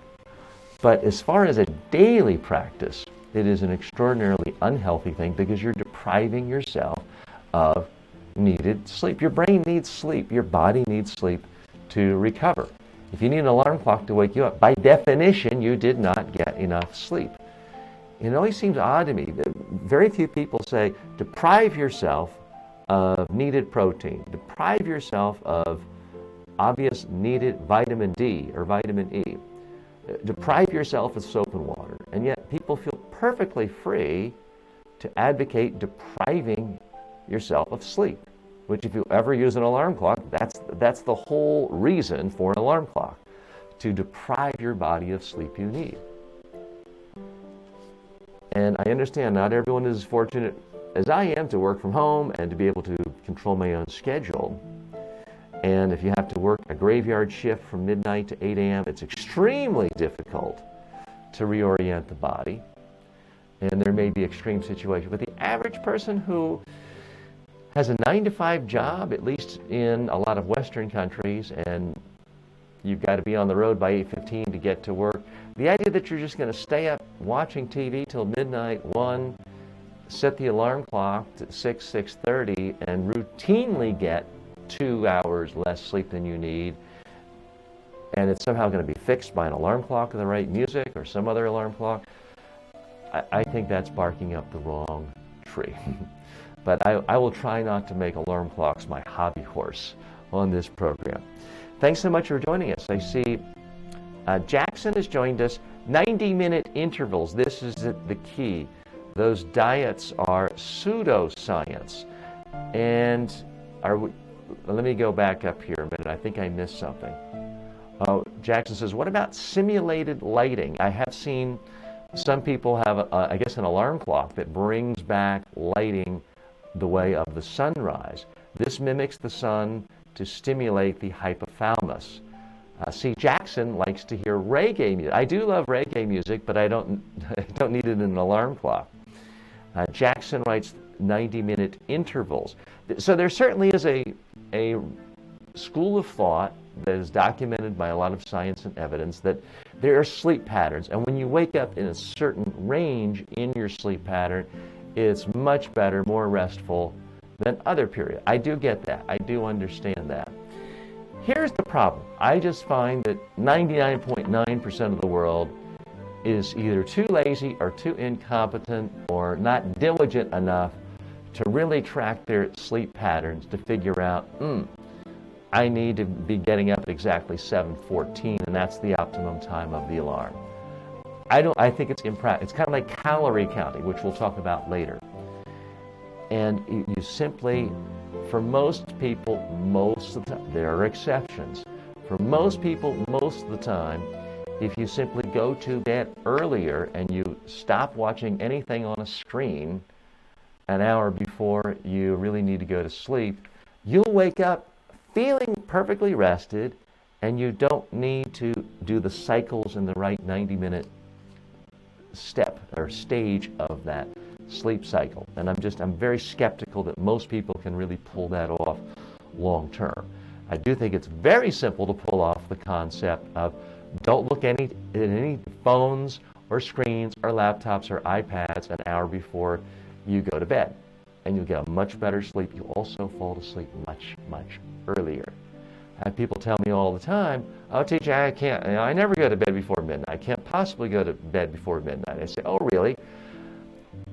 But as far as a daily practice, it is an extraordinarily unhealthy thing because you're depriving yourself of needed sleep. Your brain needs sleep. Your body needs sleep to recover. If you need an alarm clock to wake you up, by definition, you did not get enough sleep. It always seems odd to me that very few people say, deprive yourself of needed protein, deprive yourself of obvious needed vitamin D or vitamin E, deprive yourself of soap and water, and yet people feel perfectly free to advocate depriving yourself of sleep, which if you ever use an alarm clock, that's the whole reason for an alarm clock, to deprive your body of sleep you need. And I understand not everyone is as fortunate as I am to work from home and to be able to control my own schedule. And if you have to work a graveyard shift from midnight to 8 a.m., it's extremely difficult to reorient the body. And there may be extreme situations. But the average person who has a 9-to-5 job, at least in a lot of Western countries, and you've got to be on the road by 8:15 to get to work. The idea that you're just going to stay up watching TV till midnight, 1, set the alarm clock to 6, 6:30, and routinely get 2 hours less sleep than you need, and it's somehow going to be fixed by an alarm clock with the right music or some other alarm clock, I think that's barking up the wrong tree. But I will try not to make alarm clocks my hobby horse on this program. Thanks so much for joining us. I see Jackson has joined us. 90-minute intervals. This is the key. Those diets are pseudoscience. And let me go back up here a minute. I think I missed something. Jackson says, what about simulated lighting? I have seen some people have, I guess, an alarm clock that brings back lighting the way of the sunrise. This mimics the sun to stimulate the hypothalamus. See, Jackson likes to hear reggae music. I do love reggae music, but I don't need it in an alarm clock. Jackson writes 90-minute intervals. So there certainly is a school of thought that is documented by a lot of science and evidence that there are sleep patterns, and when you wake up in a certain range in your sleep pattern, it's much better, more restful than other periods. I do get that. I do understand that. Here's the problem. I just find that 99.9% of the world is either too lazy or too incompetent or not diligent enough to really track their sleep patterns to figure out, I need to be getting up at exactly 7:14, and that's the optimum time of the alarm. I think it's impractical. It's kind of like calorie counting, which we'll talk about later. And you simply, for most people, most of the time, there are exceptions. For most people, most of the time, if you simply go to bed earlier and you stop watching anything on a screen an hour before you really need to go to sleep, you'll wake up feeling perfectly rested, and you don't need to do the cycles in the right 90-minute step or stage of that sleep cycle. And I'm very skeptical that most people can really pull that off long term. I do think it's very simple to pull off the concept of don't look at any phones or screens or laptops or iPads an hour before you go to bed, and you'll get a much better sleep. You'll also fall to sleep much, much earlier. I have people tell me all the time, oh, teacher, I never go to bed before midnight. I can't possibly go to bed before midnight. I say, oh, really?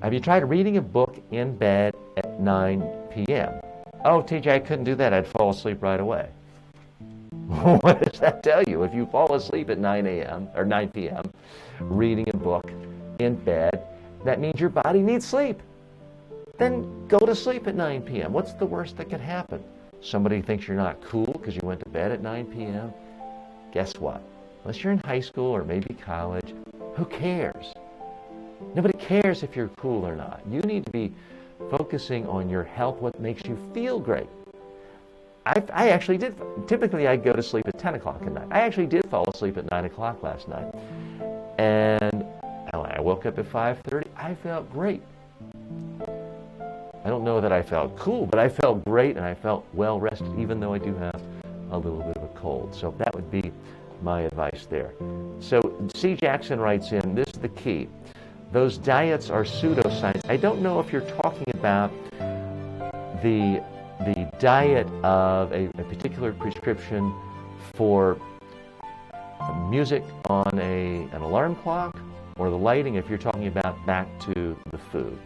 Have you tried reading a book in bed at 9 p.m.? Oh, TJ, I couldn't do that. I'd fall asleep right away. What does that tell you? If you fall asleep at 9 a.m. or 9 p.m. reading a book in bed, that means your body needs sleep. Then go to sleep at 9 p.m. What's the worst that could happen? Somebody thinks you're not cool because you went to bed at 9 p.m. Guess what? Unless you're in high school or maybe college, who cares? Nobody cares if you're cool or not. You need to be focusing on your health, what makes you feel great. I actually did. Typically, I go to sleep at 10 o'clock at night. I actually did fall asleep at 9 o'clock last night. And when I woke up at 5:30, I felt great. I don't know that I felt cool, but I felt great and I felt well rested, even though I do have a little bit of a cold. So that would be my advice there. So C. Jackson writes in, this is the key. Those diets are pseudoscience. I don't know if you're talking about the diet of a particular prescription for music on an alarm clock or the lighting, if you're talking about back to the food.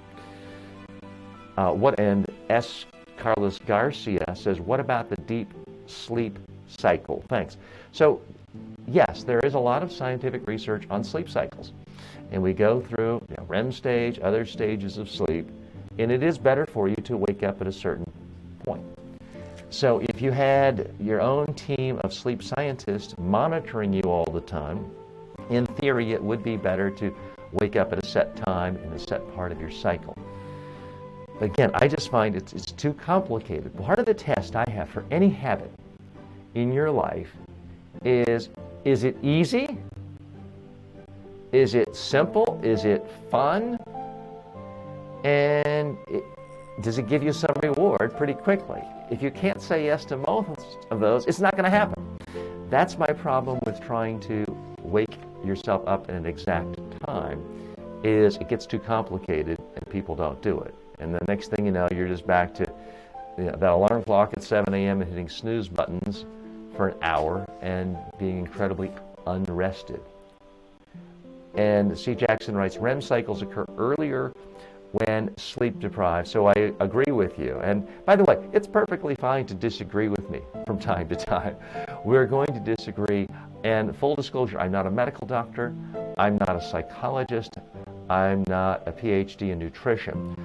And S. Carlos Garcia says, what about the deep sleep cycle? Thanks. So, yes, there is a lot of scientific research on sleep cycles. And we go through REM stage, other stages of sleep, and it is better for you to wake up at a certain point. So if you had your own team of sleep scientists monitoring you all the time, in theory it would be better to wake up at a set time in a set part of your cycle. But again, I just find it's too complicated. Part of the test I have for any habit in your life is it easy? Is it simple? Is it fun? And does it give you some reward pretty quickly? If you can't say yes to most of those, it's not going to happen. That's my problem with trying to wake yourself up at an exact time, is it gets too complicated and people don't do it. And the next thing you know, you're just back to that alarm clock at 7 a.m. and hitting snooze buttons for an hour and being incredibly unrested. And C. Jackson writes, REM cycles occur earlier when sleep deprived. So I agree with you. And by the way, it's perfectly fine to disagree with me from time to time. We're going to disagree. And full disclosure, I'm not a medical doctor. I'm not a psychologist. I'm not a PhD in nutrition.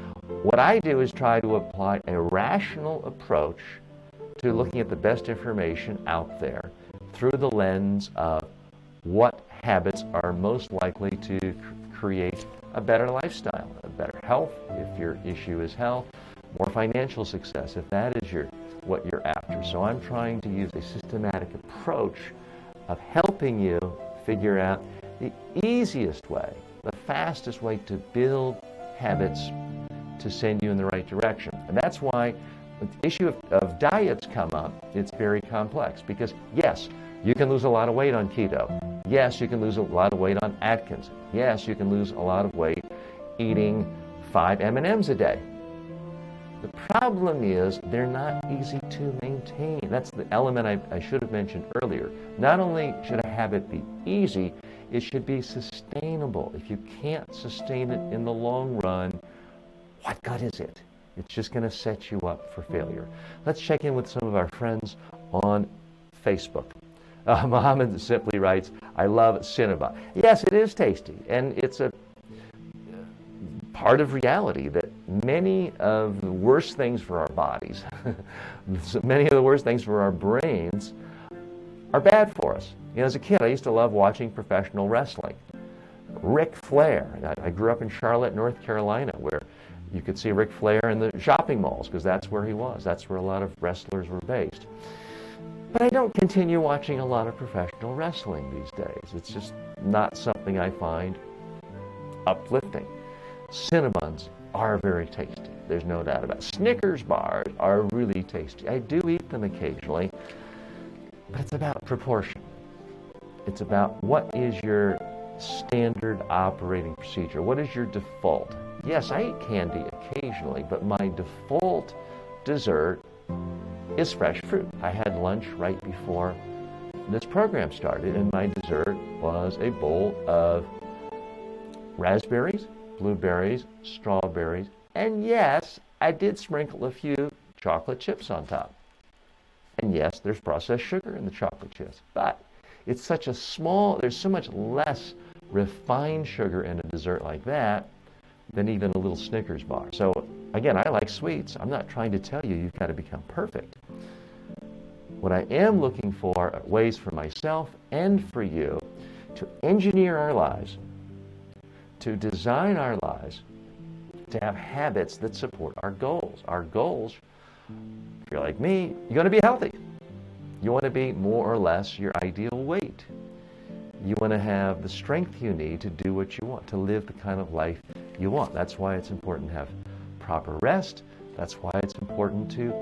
What I do is try to apply a rational approach to looking at the best information out there through the lens of what habits are most likely to create a better lifestyle, a better health, if your issue is health, more financial success, if that is what you're after. So I'm trying to use a systematic approach of helping you figure out the easiest way, the fastest way to build habits to send you in the right direction. And that's why when the issue of diets come up, it's very complex because, yes, you can lose a lot of weight on keto. Yes, you can lose a lot of weight on Atkins. Yes, you can lose a lot of weight eating 5 M&Ms a day. The problem is they're not easy to maintain. That's the element I should have mentioned earlier. Not only should a habit be easy, it should be sustainable. If you can't sustain it in the long run, what good is it? It's just going to set you up for failure. Let's check in with some of our friends on Facebook. Mohammed simply writes, I love Cinnabon. Yes, it is tasty, and it's a part of reality that many of the worst things for our bodies, many of the worst things for our brains, are bad for us. You know, as a kid, I used to love watching professional wrestling. Ric Flair. I grew up in Charlotte, North Carolina, where you could see Ric Flair in the shopping malls because that's where he was. That's where a lot of wrestlers were based. But I don't continue watching a lot of professional wrestling these days. It's just not something I find uplifting. Cinnabons are very tasty. There's no doubt about it. Snickers bars are really tasty. I do eat them occasionally, but it's about proportion. It's about what is your standard operating procedure. What is your default? Yes, I eat candy occasionally, but my default dessert is fresh fruit. I had lunch right before this program started, and my dessert was a bowl of raspberries, blueberries, strawberries, and yes, I did sprinkle a few chocolate chips on top. And yes, there's processed sugar in the chocolate chips, but it's such a small, there's so much less refined sugar in a dessert like that than even a little Snickers bar. So again, I like sweets. I'm not trying to tell you you've got to become perfect. What I am looking for are ways for myself and for you to engineer our lives, to design our lives, to have habits that support our goals. Our goals, if you're like me, you're going to be healthy. You want to be more or less your ideal weight. You want to have the strength you need to do what you want, to live the kind of life you want. That's why it's important to have proper rest. That's why it's important to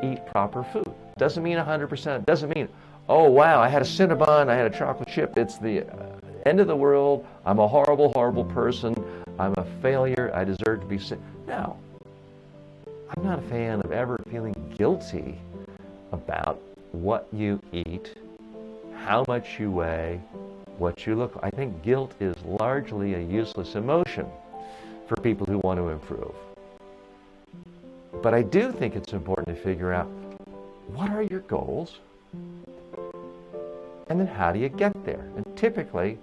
eat proper food. Doesn't mean 100%. Doesn't mean, oh, wow, I had a Cinnabon, I had a chocolate chip. It's the end of the world. I'm a horrible, horrible person. I'm a failure. I deserve to be sick. No. I'm not a fan of ever feeling guilty about what you eat, how much you weigh, what you look like. I think guilt is largely a useless emotion for people who want to improve. But I do think it's important to figure out, what are your goals? And then how do you get there? And typically,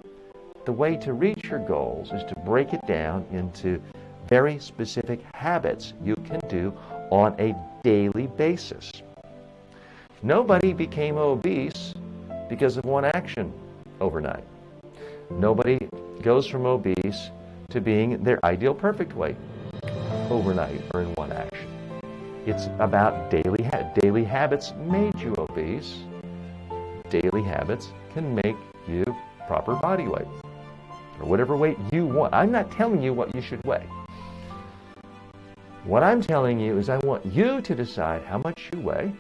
the way to reach your goals is to break it down into very specific habits you can do on a daily basis. Nobody became obese because of one action overnight. Nobody goes from obese to being their ideal perfect weight overnight or in one action. It's about daily habits made you obese. Daily habits can make you proper body weight or whatever weight you want. I'm not telling you what you should weigh. What I'm telling you is I want you to decide how much you weigh,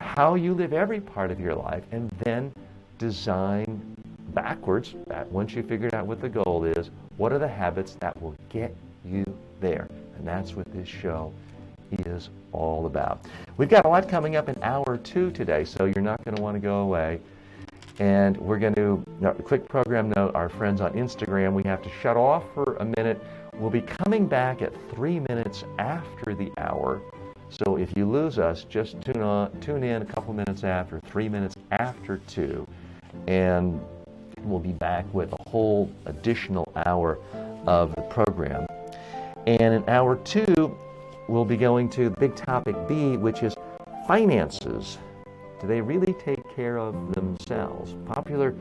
how you live every part of your life, and then design backwards, once you figured out what the goal is, what are the habits that will get you there? And that's what this show is all about. We've got a lot coming up in hour 2 today, so you're not going to want to go away. And we're going to, quick program note, our friends on Instagram, we have to shut off for a minute. We'll be coming back at 3 minutes after the hour. So if you lose us, just tune in a couple minutes after, 3 minutes after 2, and we'll be back with a whole additional hour of the program. And in hour 2, we'll be going to big topic B, which is finances. Do they really take care of themselves? Popular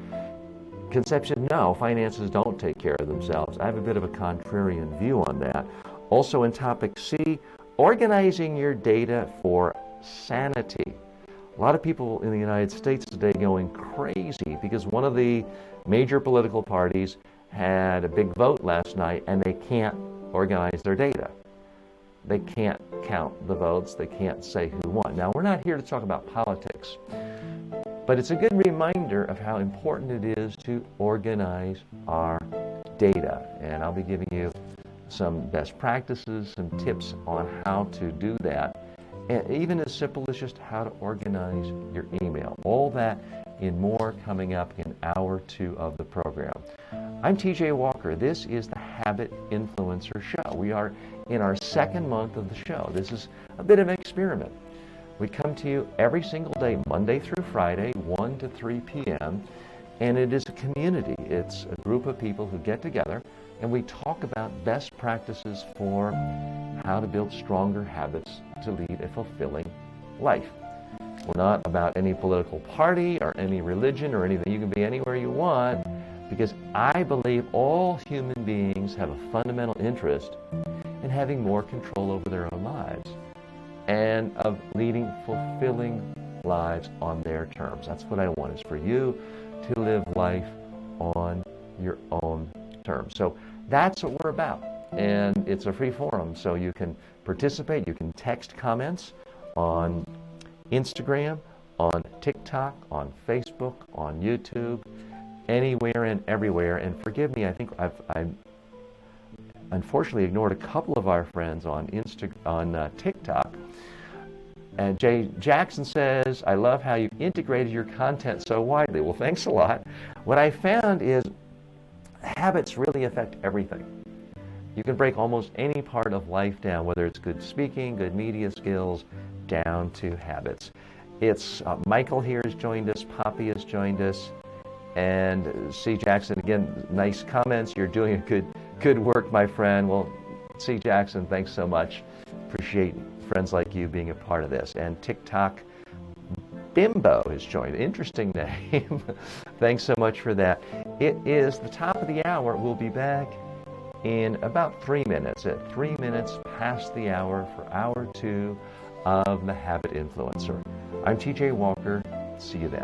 conception, no, finances don't take care of themselves. I have a bit of a contrarian view on that. Also in topic C, organizing your data for sanity. A lot of people in the United States today going crazy because one of the major political parties had a big vote last night and they can't organize their data. They can't count the votes. They can't say who won. Now, we're not here to talk about politics, but it's a good reminder of how important it is to organize our data. And I'll be giving you some best practices, some tips on how to do that, and even as simple as just how to organize your email. All that and more coming up in hour 2 of the program. I'm TJ Walker. This is the Habit Influencer Show. We are in our 2nd month of the show. This is a bit of an experiment. We come to you every single day, Monday through Friday, 1 to 3 p.m., and it is a community. It's a group of people who get together and we talk about best practices for how to build stronger habits to lead a fulfilling life. We're not about any political party or any religion or anything. You can be anywhere you want, because I believe all human beings have a fundamental interest in having more control over their own lives and of leading fulfilling lives on their terms. That's what I want, is for you to live life on your own terms. So that's what we're about. And it's a free forum, so you can participate. You can text comments on Instagram, on TikTok, on Facebook, on YouTube, anywhere and everywhere. And forgive me, I think I've unfortunately ignored a couple of our friends on TikTok. And Jay Jackson says, I love how you've integrated your content so widely. Well, thanks a lot. What I found is habits really affect everything. You can break almost any part of life down, whether it's good speaking, good media skills, down to habits. It's Michael here has joined us, Poppy has joined us, and C. Jackson, again, nice comments. You're doing a good work, my friend. Well, C. Jackson, thanks so much. Appreciate friends like you being a part of this. And TikTok Bimbo has joined. Interesting name. Thanks so much for that. It is the top of the hour. We'll be back in about 3 minutes, at 3 minutes past the hour for hour 2 of The Habit Influencer. I'm TJ Walker. See you then.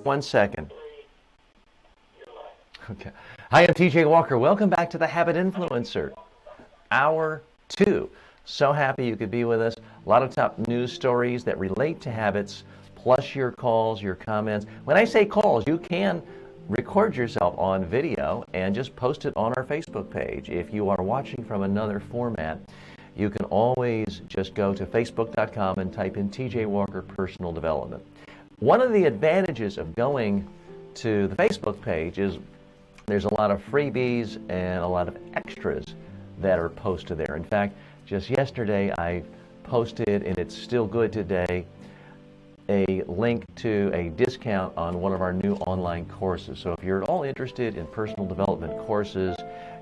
One second. Okay. Hi, I'm TJ Walker. Welcome back to The Habit Influencer, Hour 2. So happy you could be with us. A lot of top news stories that relate to habits, plus your calls, your comments. When I say calls, you can record yourself on video and just post it on our Facebook page. If you are watching from another format, you can always just go to facebook.com and type in TJ Walker Personal Development. One of the advantages of going to the Facebook page is there's a lot of freebies and a lot of extras that are posted there. In fact, just yesterday I posted, and it's still good today, a link to a discount on one of our new online courses. So if you're at all interested in personal development courses,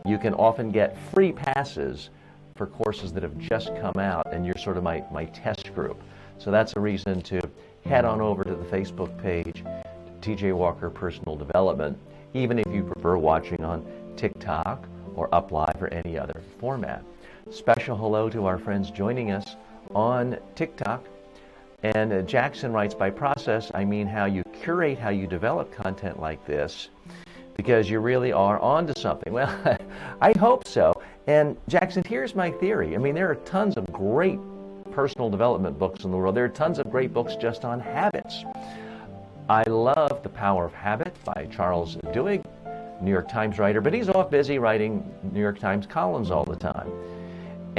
you can often get free passes for courses that have just come out, and you're sort of my test group. So that's a reason to head on over to the Facebook page, TJ Walker Personal Development, even if you prefer watching on TikTok or UpLive or any other format. Special hello to our friends joining us on TikTok. And Jackson writes, by process, I mean how you curate, how you develop content like this, because you really are onto something. Well, I hope so. And Jackson, here's my theory. I mean, there are tons of great personal development books in the world. There are tons of great books just on habits. I love The Power of Habit by Charles Duhigg, New York Times writer, but he's off busy writing New York Times columns all the time.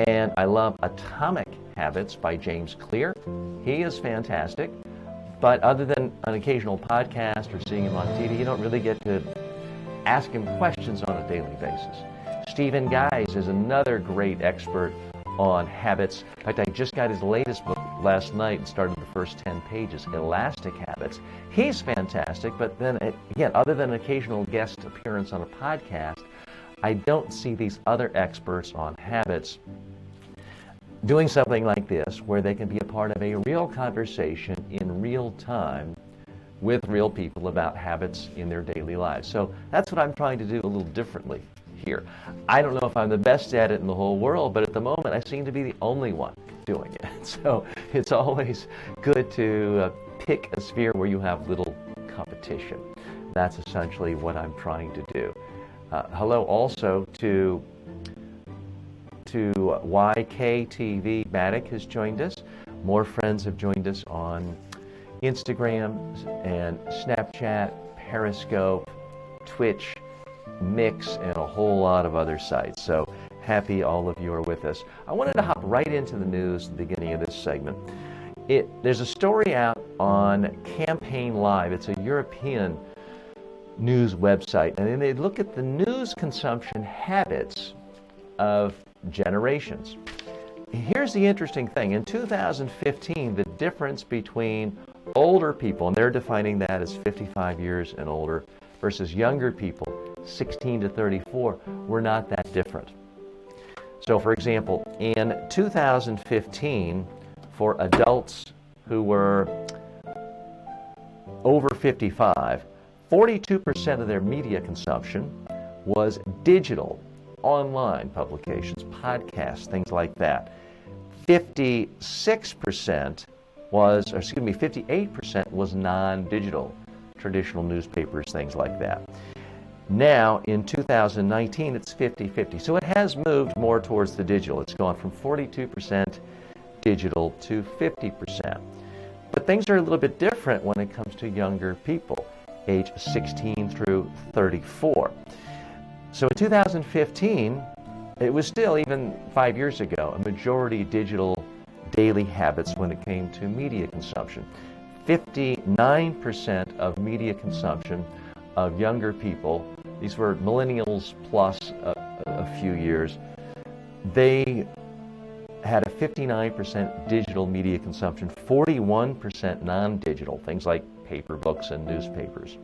And I love Atomic Habits by James Clear. He is fantastic, but other than an occasional podcast or seeing him on TV, you don't really get to ask him questions on a daily basis. Stephen Guise is another great expert on habits. In fact, I just got his latest book last night and started the first 10 pages, Elastic Habits. He's fantastic, but then again, other than an occasional guest appearance on a podcast, I don't see these other experts on habits doing something like this where they can be a part of a real conversation in real time with real people about habits in their daily lives. So that's what I'm trying to do a little differently here. I don't know if I'm the best at it in the whole world, but at the moment I seem to be the only one doing it. So it's always good to pick a sphere where you have little competition. That's essentially what I'm trying to do. Hello also to YKTV. Maddock has joined us. More friends have joined us on Instagram and Snapchat, Periscope, Twitch, Mix, and a whole lot of other sites. So happy all of you are with us. I wanted to hop right into the news at the beginning of this segment. There's a story out on Campaign Live. It's a European news website, and then they look at the news consumption habits of generations. Here's the interesting thing. In 2015, the difference between older people, and they're defining that as 55 years and older, versus younger people, 16 to 34, were not that different. So, for example, in 2015, for adults who were over 55, 42% of their media consumption was digital, online publications, podcasts, things like that. 58% was non-digital, traditional newspapers, things like that. Now, in 2019, it's 50-50. So it has moved more towards the digital. It's gone from 42% digital to 50%. But things are a little bit different when it comes to younger people, age 16 through 34. So in 2015, it was still, even 5 years ago, a majority digital daily habits when it came to media consumption. 59% of media consumption of younger people, these were millennials plus a few years, they had a 59% digital media consumption, 41% non-digital, things like paper books and newspapers.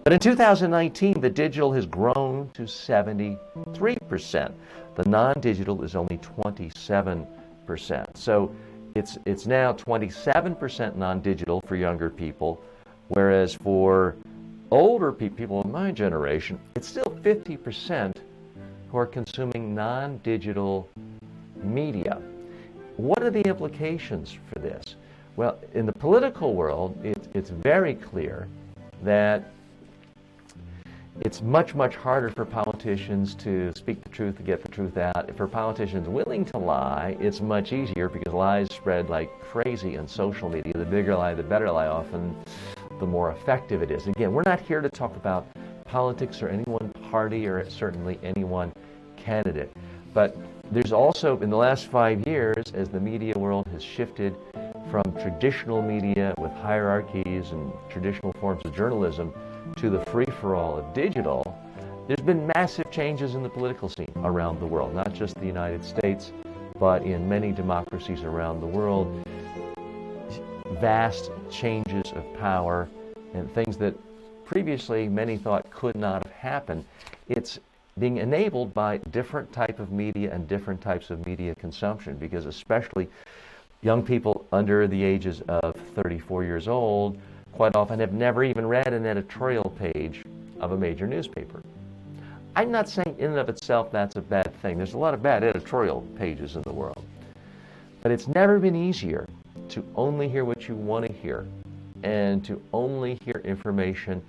But in 2019, the digital has grown to 73%. The non-digital is only 27%. So it's now 27% non-digital for younger people, whereas for older people in my generation, it's still 50% who are consuming non-digital media. What are the implications for this? Well, in the political world, it's very clear that it's much, much harder for politicians to speak the truth, to get the truth out. For politicians willing to lie, it's much easier because lies spread like crazy on social media. The bigger lie, the better lie, often the more effective it is. Again, we're not here to talk about politics or any one party or certainly any one candidate. But there's also, in the last 5 years, as the media world has shifted from traditional media with hierarchies and traditional forms of journalism to the free-for-all of digital, there's been massive changes in the political scene around the world, not just the United States, but in many democracies around the world. Vast changes of power and things that previously many thought could not have happened. It's being enabled by different type of media and different types of media consumption, because especially young people under the ages of 34 years old quite often have never even read an editorial page of a major newspaper. I'm not saying in and of itself that's a bad thing. There's a lot of bad editorial pages in the world. But it's never been easier to only hear what you want to hear and to only hear information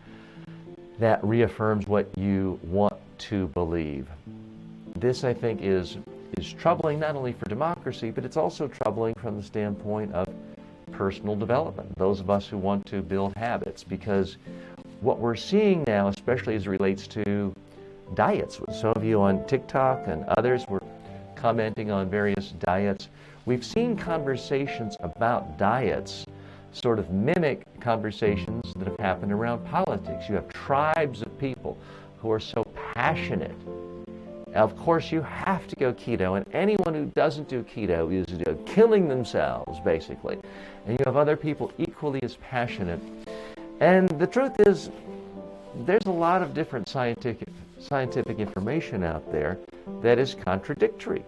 that reaffirms what you want to believe. This, I think, is is troubling not only for democracy, but it's also troubling from the standpoint of personal development, those of us who want to build habits, because what we're seeing now, especially as it relates to diets, with some of you on TikTok and others were commenting on various diets, we've seen conversations about diets sort of mimic conversations that have happened around politics. You have tribes of people who are so passionate. Of course, you have to go keto, and anyone who doesn't do keto is killing themselves, basically. And you have other people equally as passionate. And the truth is, there's a lot of different scientific information out there that is contradictory.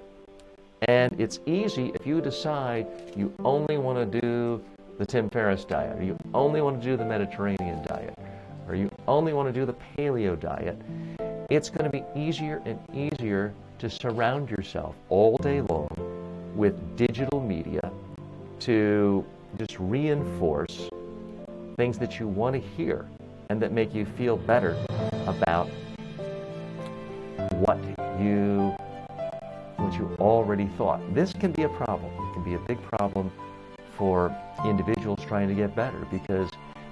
And it's easy if you decide you only want to do the Tim Ferriss diet, or you only want to do the Mediterranean diet, or you only want to do the paleo diet. It's going to be easier and easier to surround yourself all day long with digital media to just reinforce things that you want to hear and that make you feel better about what you already thought. This can be a problem. It can be a big problem for individuals trying to get better, because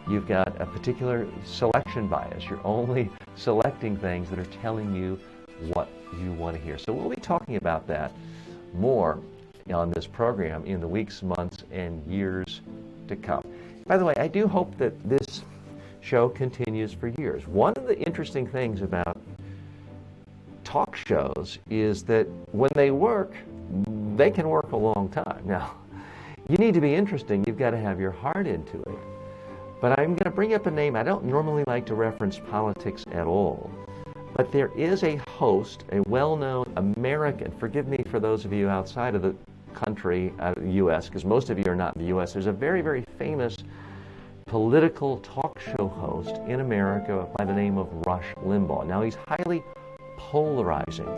you've got a particular selection bias. You're only selecting things that are telling you what you want to hear. So we'll be talking about that more on this program in the weeks, months, and years to come. By the way, I do hope that this show continues for years. One of the interesting things about talk shows is that when they work, they can work a long time. Now, you need to be interesting. You've got to have your heart into it. But I'm going to bring up a name. I don't normally like to reference politics at all. But there is a host, a well-known American, forgive me for those of you outside of the country, U.S., because most of you are not in the U.S. There's a very, very famous political talk show host in America by the name of Rush Limbaugh. Now, he's highly polarizing.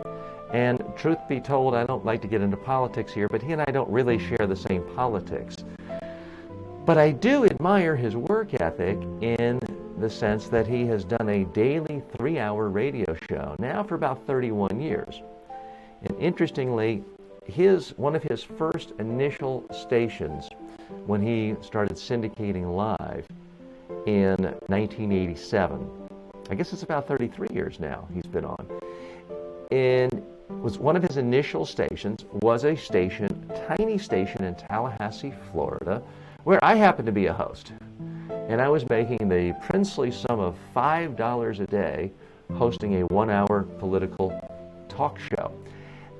And truth be told, I don't like to get into politics here, but he and I don't really share the same politics. But I do admire his work ethic in the sense that he has done a daily 3-hour radio show now for about 31 years. And interestingly, one of his first initial stations when he started syndicating live in 1987, I guess it's about 33 years now he's been on, and was one of his initial stations was a tiny station in Tallahassee, Florida, where I happened to be a host. And I was making the princely sum of $5 a day hosting a 1-hour political talk show.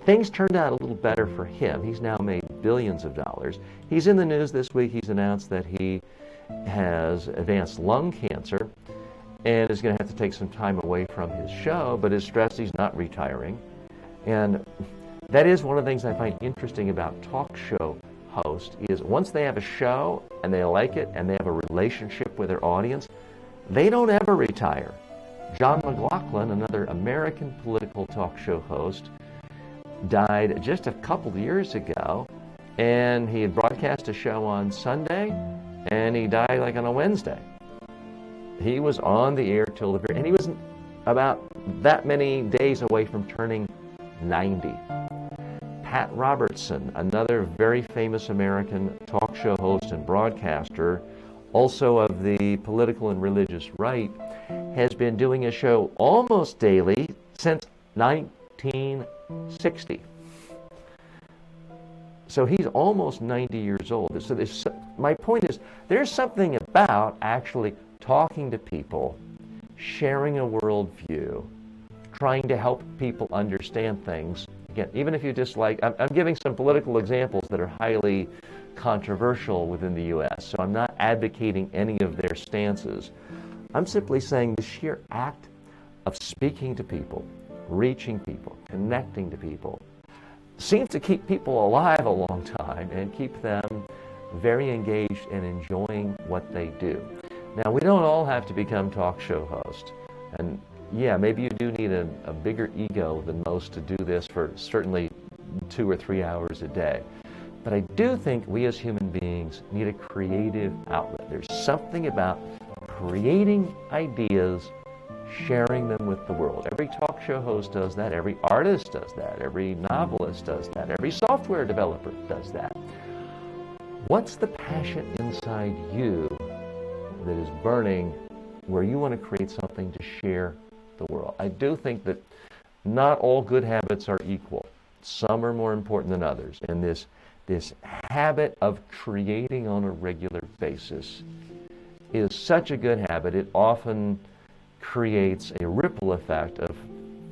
Things turned out a little better for him. He's now made billions of dollars. He's in the news this week. He's announced that he has advanced lung cancer and is going to have to take some time away from his show, but is stressed he's not retiring. And that is one of the things I find interesting about talk show hosts, is once they have a show and they like it and they have a relationship with their audience, they don't ever retire. John McLaughlin, another American political talk show host, died just a couple of years ago, and he had broadcast a show on Sunday and he died like on a Wednesday. He was on the air till the very, and he was about that many days away from turning 90. Pat Robertson, another very famous American talk show host and broadcaster, also of the political and religious right, has been doing a show almost daily since 1960. So he's almost 90 years old. So my point is, there's something about actually talking to people, sharing a worldview, trying to help people understand things. Again, even if you dislike, I'm giving some political examples that are highly controversial within the U.S., so I'm not advocating any of their stances. I'm simply saying the sheer act of speaking to people, reaching people, connecting to people, seems to keep people alive a long time and keep them very engaged and enjoying what they do. Now, we don't all have to become talk show hosts. And yeah, maybe you do need a bigger ego than most to do this for certainly 2 or 3 hours a day. But I do think we as human beings need a creative outlet. There's something about creating ideas sharing them with the world. Every talk show host does that. Every artist does that. Every novelist does that. Every software developer does that. What's the passion inside you that is burning where you want to create something to share the world? I do think that not all good habits are equal. Some are more important than others. And this habit of creating on a regular basis is such a good habit. It often creates a ripple effect of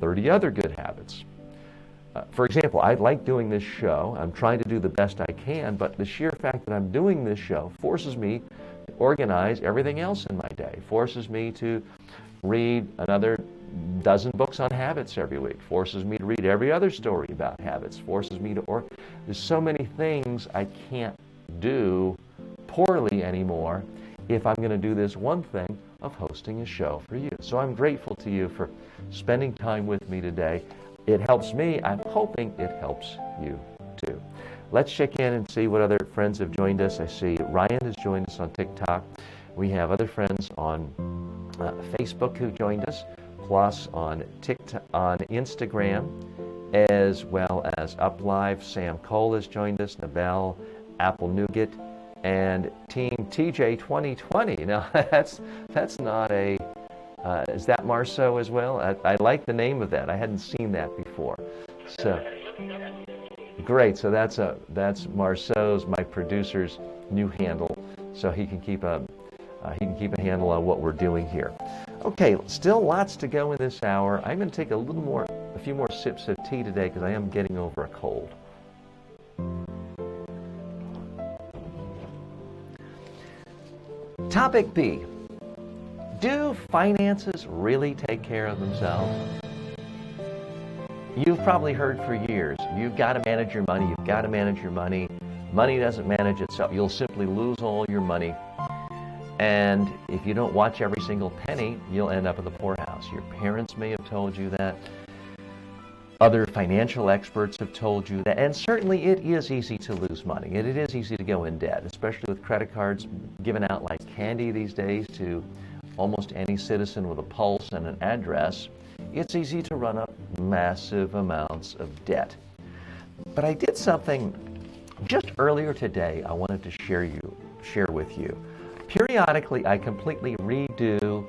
30 other good habits. For example, I like doing this show. I'm trying to do the best I can, but the sheer fact that I'm doing this show forces me to organize everything else in my day, forces me to read another dozen books on habits every week, forces me to read every other story about habits, forces me to there's so many things I can't do poorly anymore if I'm going to do this one thing of hosting a show for you. So I'm grateful to you for spending time with me today. It helps me. I'm hoping it helps you too. Let's check in and see what other friends have joined us. I see Ryan has joined us on TikTok. We have other friends on Facebook who joined us, plus on TikTok, on Instagram, as well as UpLive. Sam Cole has joined us, Nabel, Apple Nougat, and Team TJ 2020. Now that's not a. Is that Marceau as well? I like the name of that. I hadn't seen that before. So great. So that's Marceau's, my producer's, new handle, so he can keep a handle on what we're doing here. Okay, still lots to go in this hour. I'm going to take a few more sips of tea today because I am getting over a cold. Topic B. Do finances really take care of themselves? You've probably heard for years, you've got to manage your money, you've got to manage your money. Money doesn't manage itself. You'll simply lose all your money. And if you don't watch every single penny, you'll end up in the poorhouse. Your parents may have told you that. Other financial experts have told you that. And certainly it is easy to lose money. And it is easy to go in debt, especially with credit cards given out like candy these days to almost any citizen with a pulse and an address. It's easy to run up massive amounts of debt. But I did something just earlier today I wanted to share with you. Periodically, I completely redo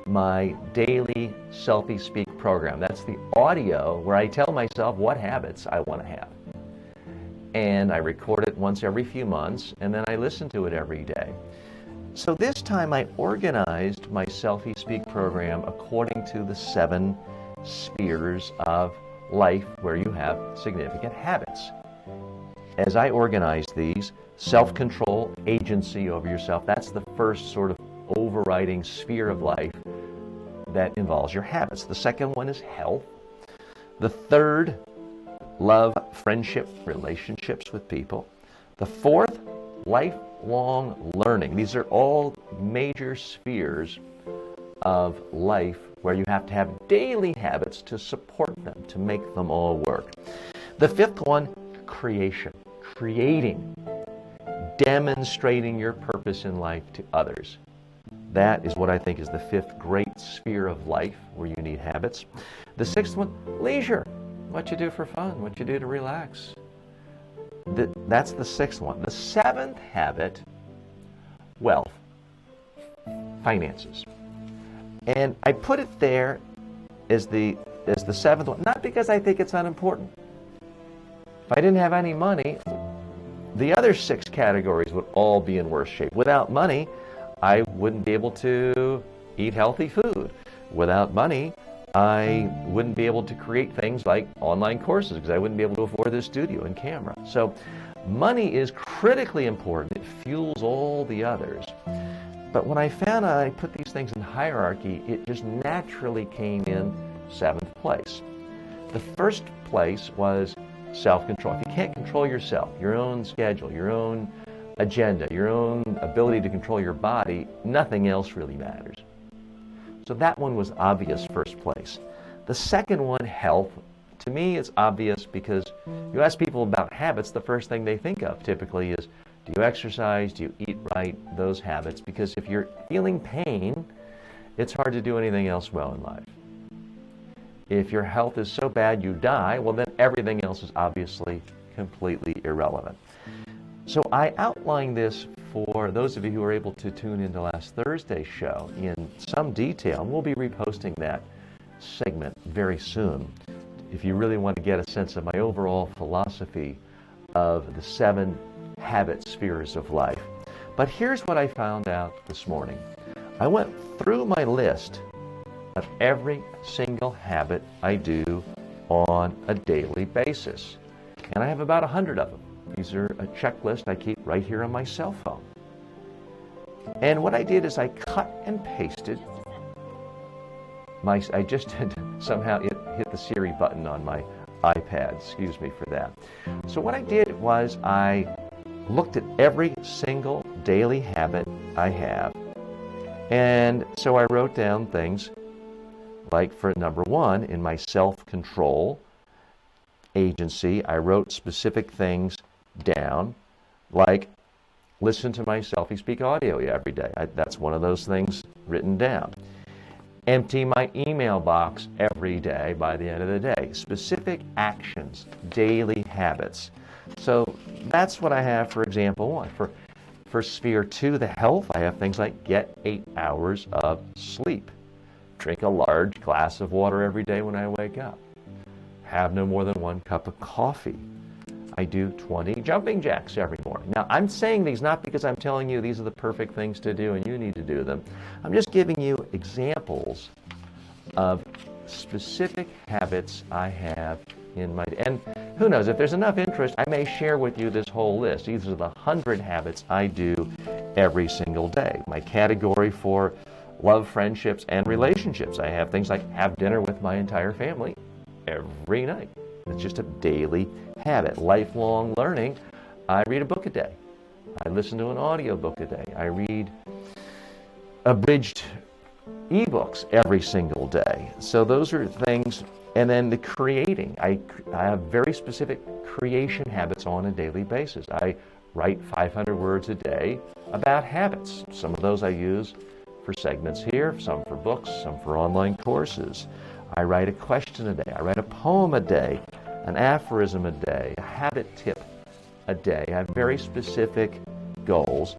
my daily Selfie Speak program. That's the audio where I tell myself what habits I want to have. And I record it once every few months, and then I listen to it every day. So this time I organized my Selfie Speak program according to the 7 spheres of life where you have significant habits. As I organized these, self-control, agency over yourself, that's the first sort of overriding sphere of life that involves your habits. The second one is health. The third, love, friendship, relationships with people. The fourth, lifelong learning. These are all major spheres of life where you have to have daily habits to support them, to make them all work. The fifth one, creation. Creating, demonstrating your purpose in life to others. That is what I think is the fifth great sphere of life where you need habits. The sixth one, leisure. What you do for fun, what you do to relax. That's the sixth one. The seventh habit, wealth, finances. And I put it there as the seventh one, not because I think it's unimportant. If I didn't have any money, the other 6 categories would all be in worse shape. Without money, I wouldn't be able to eat healthy food. Without money, I wouldn't be able to create things like online courses because I wouldn't be able to afford this studio and camera. So money is critically important. It fuels all the others. But when I found out I put these things in hierarchy, it just naturally came in 7th place. The first place was self-control. If you can't control yourself, your own schedule, your own agenda, your own ability to control your body, nothing else really matters. So that one was obvious first place. The second one, health, to me it's obvious because you ask people about habits, the first thing they think of typically is, do you exercise, do you eat right, those habits? Because if you're feeling pain it's hard to do anything else well in life. If your health is so bad you die, well, then everything else is obviously completely irrelevant. So I outlined this for those of you who were able to tune into last Thursday's show in some detail. And we'll be reposting that segment very soon if you really want to get a sense of my overall philosophy of the 7 habit spheres of life. But here's what I found out this morning. I went through my list of every single habit I do on a daily basis. And I have about 100 of them. These are a checklist I keep right here on my cell phone. And what I did is I cut and pasted I just somehow hit the Siri button on my iPad. Excuse me for that. So what I did was I looked at every single daily habit I have. And so I wrote down things like, for number 1, in my self-control agency, I wrote specific things down, like listen to my selfie-speak audio every day. That's one of those things written down. Empty my email box every day by the end of the day. Specific actions, daily habits. So that's what I have for example 1. For sphere 2, the health, I have things like get 8 hours of sleep. Drink a large glass of water every day when I wake up. Have no more than 1 cup of coffee. I do 20 jumping jacks every morning. Now, I'm saying these not because I'm telling you these are the perfect things to do and you need to do them. I'm just giving you examples of specific habits I have in my... And who knows, if there's enough interest, I may share with you this whole list. These are the 100 habits I do every single day. My category for love, friendships, and relationships. I have things like have dinner with my entire family every night. It's just a daily habit. Lifelong learning. I read a book a day. I listen to an audio book a day. I read abridged ebooks every single day. So those are things. And then the creating. I have very specific creation habits on a daily basis. I write 500 words a day about habits. Some of those I use for segments here, some for books, some for online courses. I write a question a day. I write a poem a day, an aphorism a day, a habit tip a day. I have very specific goals.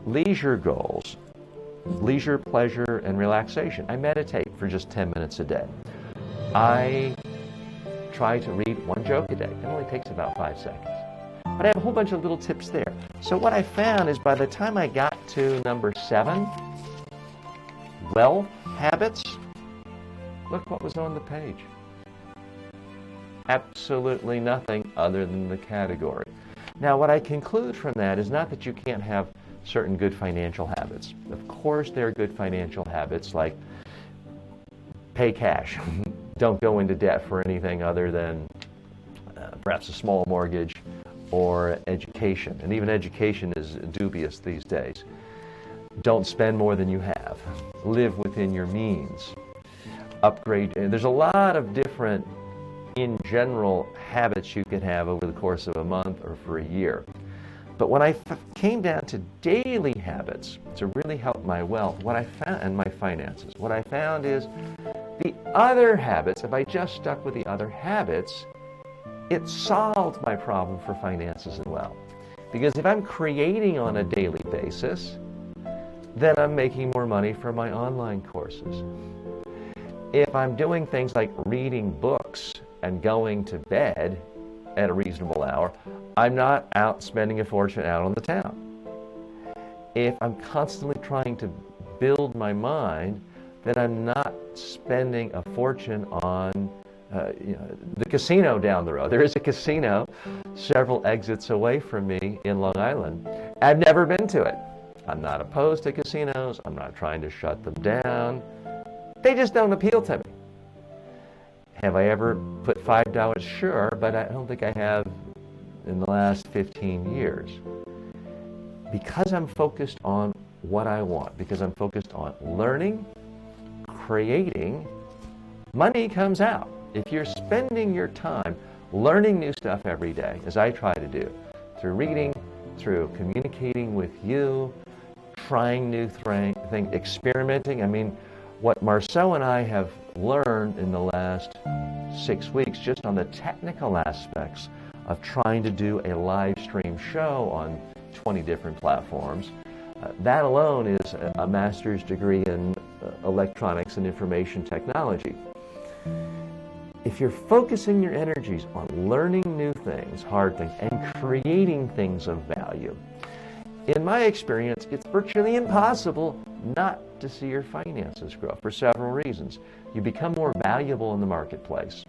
Leisure goals. Leisure, pleasure, and relaxation. I meditate for just 10 minutes a day. I try to read 1 joke a day. It only takes about 5 seconds. But I have a whole bunch of little tips there. So what I found is by the time I got to number 7, wealth habits, look what was on the page. Absolutely nothing other than the category. Now, what I conclude from that is not that you can't have certain good financial habits. Of course, there are good financial habits like pay cash. Don't go into debt for anything other than perhaps a small mortgage or education. And even education is dubious these days. Don't spend more than you have. Live within your means. Upgrade. And there's a lot of different, in general, habits you can have over the course of a month or for a year. But when I came down to daily habits to really help my wealth, what I found, and my finances, what I found is the other habits, if I just stuck with the other habits, it solved my problem for finances and wealth. Because if I'm creating on a daily basis, then I'm making more money for my online courses. If I'm doing things like reading books and going to bed at a reasonable hour, I'm not out spending a fortune out on the town. If I'm constantly trying to build my mind, then I'm not spending a fortune on the casino down the road. There is a casino several exits away from me in Long Island. I've never been to it. I'm not opposed to casinos. I'm not trying to shut them down. They just don't appeal to me. Have I ever put $5? Sure, but I don't think I have in the last 15 years. Because I'm focused on what I want, because I'm focused on learning, creating, money comes out. If you're spending your time learning new stuff every day, as I try to do, through reading, through communicating with you, trying new thing, experimenting. I mean, what Marceau and I have learned in the last 6 weeks just on the technical aspects of trying to do a live stream show on 20 different platforms, that alone is a master's degree in electronics and information technology. If you're focusing your energies on learning new things, hard things, and creating things of value, in my experience, it's virtually impossible not to see your finances grow for several reasons. You become more valuable in the marketplace.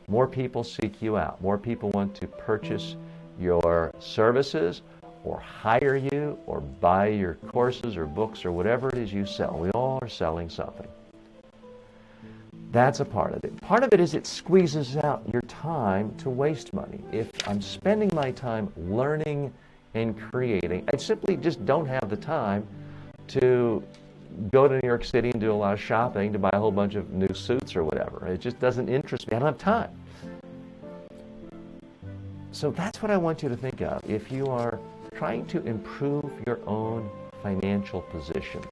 More people seek you out. More people want to purchase your services or hire you or buy your courses or books or whatever it is you sell. We all are selling something. That's a part of it. Part of it is it squeezes out your time to waste money. If I'm spending my time learning and creating, I simply just don't have the time to go to New York City and do a lot of shopping to buy a whole bunch of new suits or whatever. It just doesn't interest me. I don't have time. So that's what I want you to think of. If you are trying to improve your own financial position,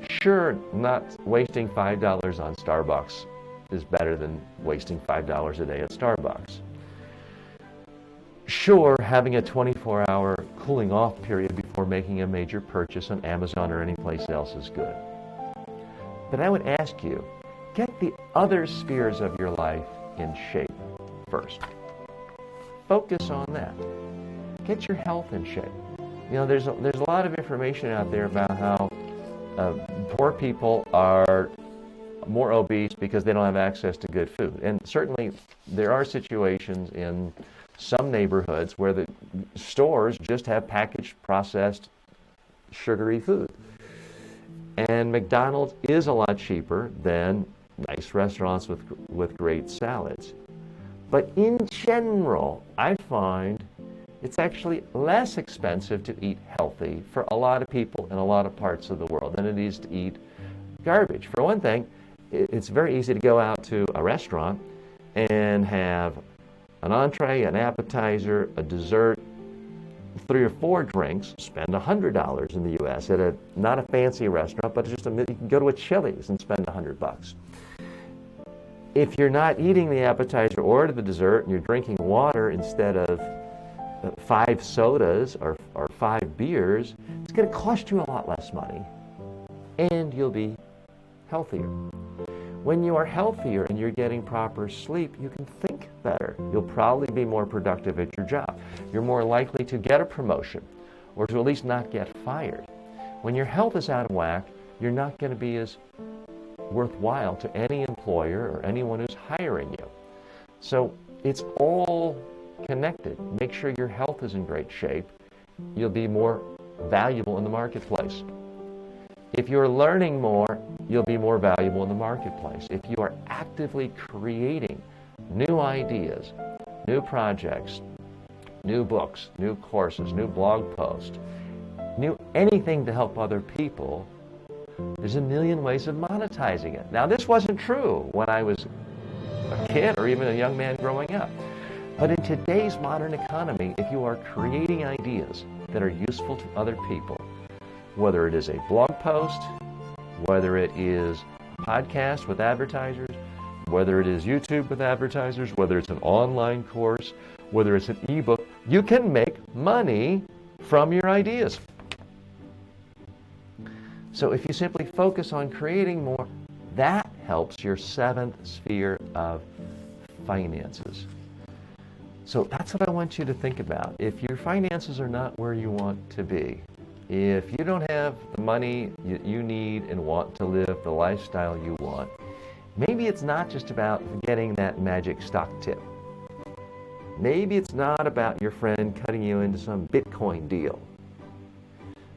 sure, not wasting $5 on Starbucks is better than wasting $5 a day at Starbucks. Sure, having a 24-hour cooling off period before making a major purchase on Amazon or anyplace else is good. But I would ask you, get the other spheres of your life in shape first. Focus on that. Get your health in shape. You know, there's a lot of information out there about how poor people are more obese because they don't have access to good food. And certainly there are situations in some neighborhoods where the stores just have packaged, processed, sugary food. And McDonald's is a lot cheaper than nice restaurants with great salads. But in general, I find it's actually less expensive to eat healthy for a lot of people in a lot of parts of the world than it is to eat garbage. For one thing, it's very easy to go out to a restaurant and have an entree, an appetizer, a dessert, 3 or 4 drinks, spend $100 in the U.S. at not a fancy restaurant, but just you can go to a Chili's and spend $100. If you're not eating the appetizer or the dessert and you're drinking water instead of 5 sodas or 5 beers, it's going to cost you a lot less money, and you'll be healthier. When you are healthier and you're getting proper sleep, you can think better. You'll probably be more productive at your job. You're more likely to get a promotion or to at least not get fired. When your health is out of whack, you're not going to be as worthwhile to any employer or anyone who's hiring you. So it's all connected. Make sure your health is in great shape. You'll be more valuable in the marketplace. If you're learning more, you'll be more valuable in the marketplace. If you are actively creating new ideas, new projects, new books, new courses, new blog posts, new anything to help other people, there's a million ways of monetizing it. Now, this wasn't true when I was a kid or even a young man growing up. But in today's modern economy, if you are creating ideas that are useful to other people, whether it is a blog post, whether it is a podcast with advertisers, whether it is YouTube with advertisers, whether it's an online course, whether it's an ebook, you can make money from your ideas. So if you simply focus on creating more, that helps your 7th sphere of finances. So that's what I want you to think about. If your finances are not where you want to be, if you don't have the money you need and want to live the lifestyle you want, maybe it's not just about getting that magic stock tip. Maybe it's not about your friend cutting you into some Bitcoin deal.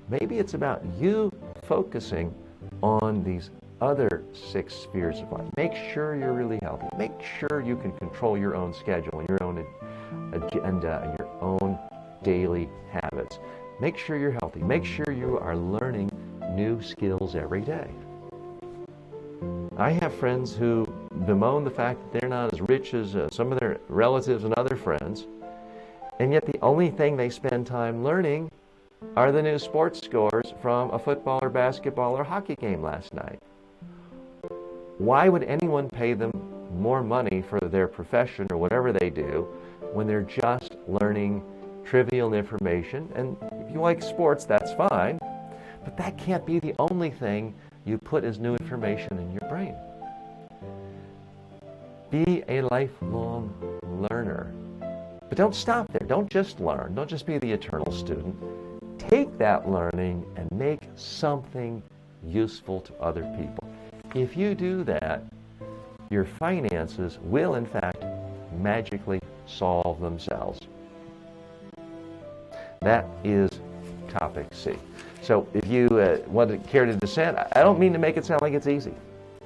Maybe it's about you focusing on these other 6 spheres of life. Make sure you're really healthy. Make sure you can control your own schedule and your own agenda and your own daily habits. Make sure you're healthy. Make sure you are learning new skills every day. I have friends who bemoan the fact that they're not as rich as some of their relatives and other friends, and yet the only thing they spend time learning are the new sports scores from a football or basketball or hockey game last night. Why would anyone pay them more money for their profession or whatever they do when they're just learning trivial information? And if you like sports, that's fine, but that can't be the only thing you put as new information in your brain. Be a lifelong learner. But don't stop there. Don't just learn. Don't just be the eternal student. Take that learning and make something useful to other people. If you do that, your finances will, in fact, magically solve themselves. That is topic C. So if you care to dissent, I don't mean to make it sound like it's easy.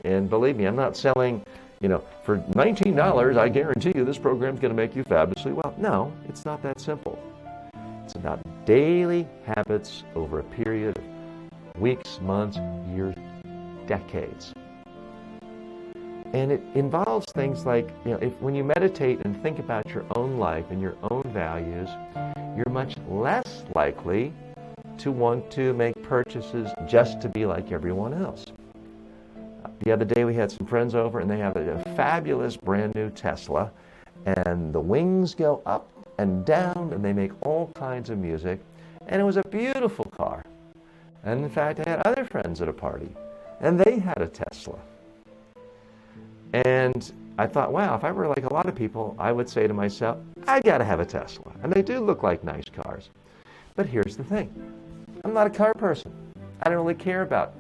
And believe me, I'm not selling, for $19, I guarantee you this program's going to make you fabulously well. No, it's not that simple. It's about daily habits over a period of weeks, months, years, decades. And it involves things like, when you meditate and think about your own life and your own values, you're much less likely to want to make purchases just to be like everyone else. The other day we had some friends over and they have a fabulous brand new Tesla, and the wings go up and down and they make all kinds of music, and it was a beautiful car. And in fact, I had other friends at a party and they had a Tesla. And I thought, wow, if I were like a lot of people, I would say to myself, I gotta have a Tesla. And they do look like nice cars. But here's the thing. I'm not a car person. I don't really care about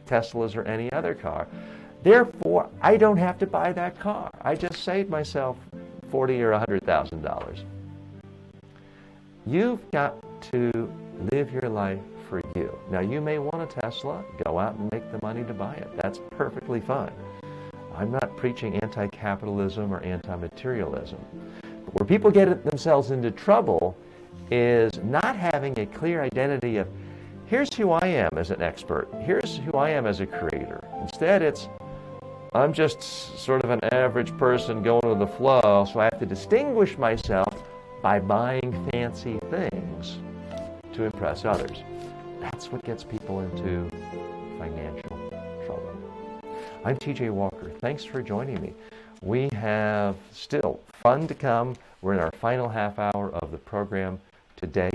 Teslas or any other car. Therefore, I don't have to buy that car. I just saved myself $40,000 or $100,000. You've got to live your life for you. Now, you may want a Tesla. Go out and make the money to buy it. That's perfectly fine. I'm not preaching anti-capitalism or anti-materialism. But where people get themselves into trouble is not having a clear identity of, here's who I am as an expert. Here's who I am as a creator. Instead, it's, I'm just sort of an average person going with the flow, so I have to distinguish myself by buying fancy things to impress others. That's what gets people into financial trouble. I'm TJ Walker. Thanks for joining me. We have still fun to come. We're in our final half hour of the program. Today,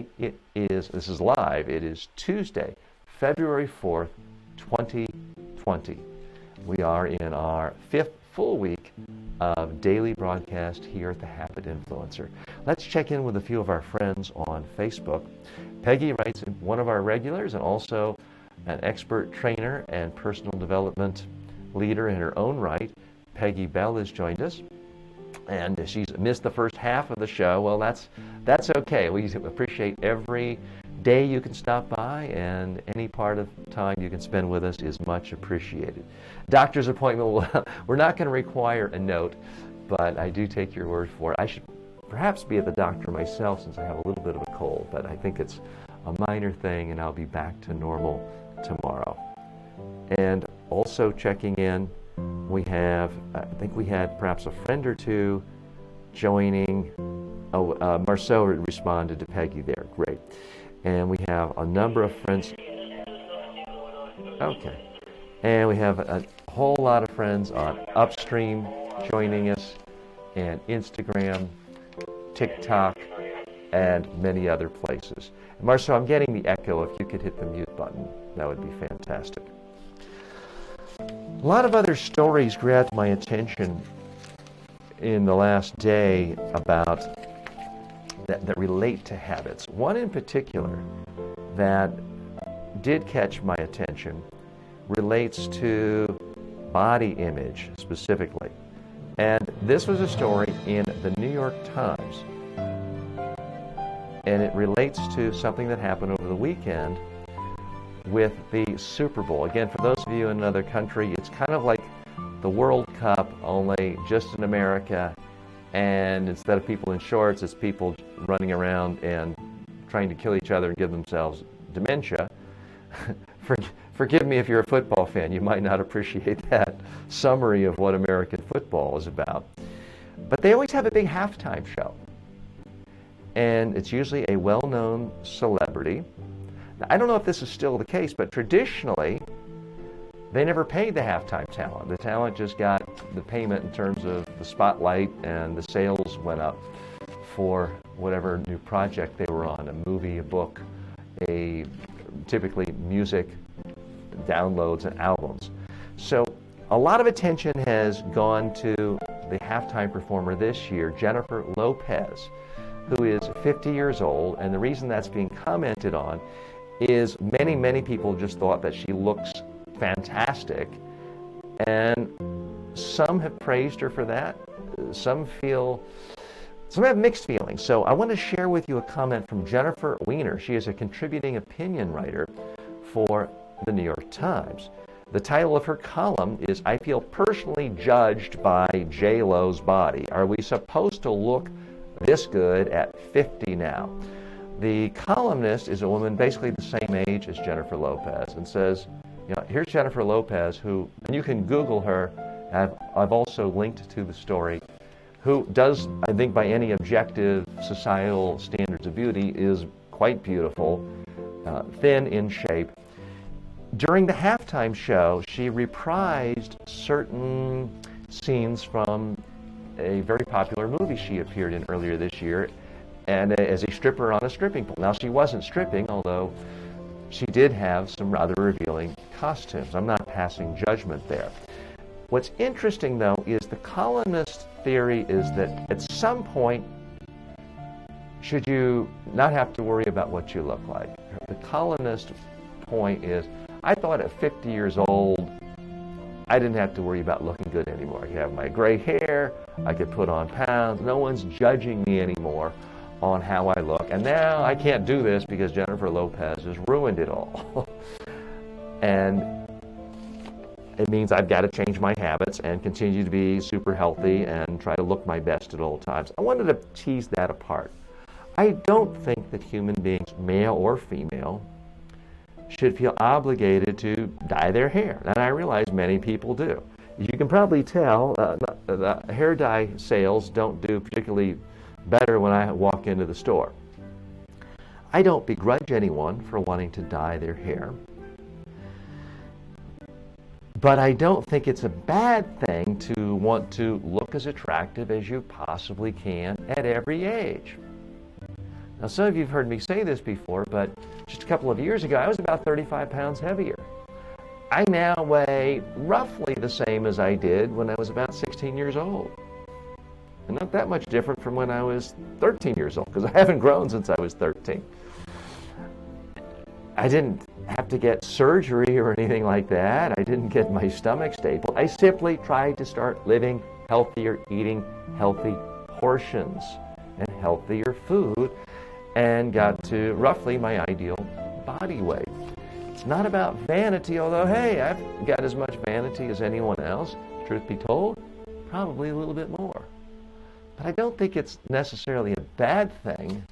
this is live, it is Tuesday, February 4th, 2020. We are in our 5th full week of daily broadcast here at The Habit Influencer. Let's check in with a few of our friends on Facebook. Peggy writes, one of our regulars and also an expert trainer and personal development leader in her own right. Peggy Bell has joined us. And she's missed the first half of the show. Well, that's okay. We appreciate every day you can stop by, and any part of time you can spend with us is much appreciated. Doctor's appointment, we're not going to require a note, but I do take your word for it. I should perhaps be at the doctor myself since I have a little bit of a cold, but I think it's a minor thing, and I'll be back to normal tomorrow. And also checking in, we have, I think we had perhaps a friend or two joining. Marceau responded to Peggy there. Great. And we have a number of friends. Okay. And we have a whole lot of friends on Upstream joining us, and Instagram, TikTok, and many other places. Marceau, I'm getting the echo. If you could hit the mute button, that would be fantastic. A lot of other stories grabbed my attention in the last day about that relate to habits. One in particular that did catch my attention relates to body image specifically. And this was a story in the New York Times. And it relates to something that happened over the weekend with the Super Bowl. Again, for those of you in another country, it's kind of like the World Cup, only just in America, and instead of people in shorts, it's people running around and trying to kill each other and give themselves dementia. Forgive me if you're a football fan, you might not appreciate that summary of what American football is about. But they always have a big halftime show. and it's usually a well-known celebrity. Now, I don't know if this is still the case, but traditionally, they never paid the halftime talent. The talent just got the payment in terms of the spotlight, and the sales went up for whatever new project they were on, a movie, a book, typically music, downloads, and albums. So a lot of attention has gone to the halftime performer this year, Jennifer Lopez, who is 50 years old, and the reason that's being commented on is many people just thought that she looks fantastic, and some have praised her for that. Some have mixed feelings. So I want to share with you a comment from Jennifer Weiner. She is a contributing opinion writer for the New York Times. The title of her column is, "I feel personally judged by J-Lo's body. Are we supposed to look this good at 50 now?" The columnist is a woman basically the same age as Jennifer Lopez, and says, here's Jennifer Lopez, who, and you can Google her, I've also linked to the story, who does, I think by any objective societal standards of beauty, is quite beautiful, thin in shape. During the halftime show, she reprised certain scenes from a very popular movie she appeared in earlier this year, and as a stripper on a stripping pole. Now, she wasn't stripping, although she did have some rather revealing costumes. I'm not passing judgment there. What's interesting, though, is the columnist theory is that at some point, should you not have to worry about what you look like? The columnist point is, I thought at 50 years old, I didn't have to worry about looking good anymore. I could have my gray hair, I could put on pounds, no one's judging me anymore on how I look. And now I can't do this because Jennifer Lopez has ruined it all. And it means I've got to change my habits and continue to be super healthy and try to look my best at all times. I wanted to tease that apart. I don't think that human beings, male or female, should feel obligated to dye their hair. And I realize many people do. You can probably tell the hair dye sales don't do particularly better when I walk into the store. I don't begrudge anyone for wanting to dye their hair, but I don't think it's a bad thing to want to look as attractive as you possibly can at every age. Now, some of you have heard me say this before, but just a couple of years ago, I was about 35 pounds heavier. I now weigh roughly the same as I did when I was about 16 years old. And not that much different from when I was 13 years old, because I haven't grown since I was 13. I didn't have to get surgery or anything like that. I didn't get my stomach stapled. I simply tried to start living healthier, eating healthy portions and healthier food, and got to roughly my ideal body weight. It's not about vanity, although, hey, I've got as much vanity as anyone else. Truth be told, probably a little bit more. But I don't think it's necessarily a bad thing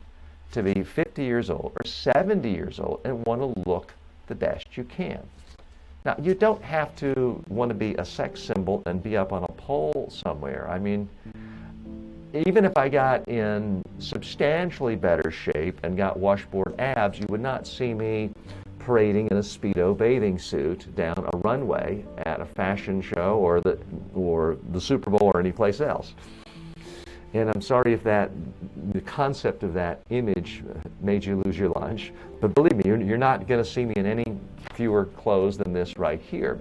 to be 50 years old or 70 years old and want to look the best you can. Now, you don't have to want to be a sex symbol and be up on a pole somewhere. I mean, even if I got in substantially better shape and got washboard abs, you would not see me parading in a Speedo bathing suit down a runway at a fashion show or the Super Bowl or any place else. And I'm sorry if the concept of that image made you lose your lunch, but believe me, you're not going to see me in any fewer clothes than this right here.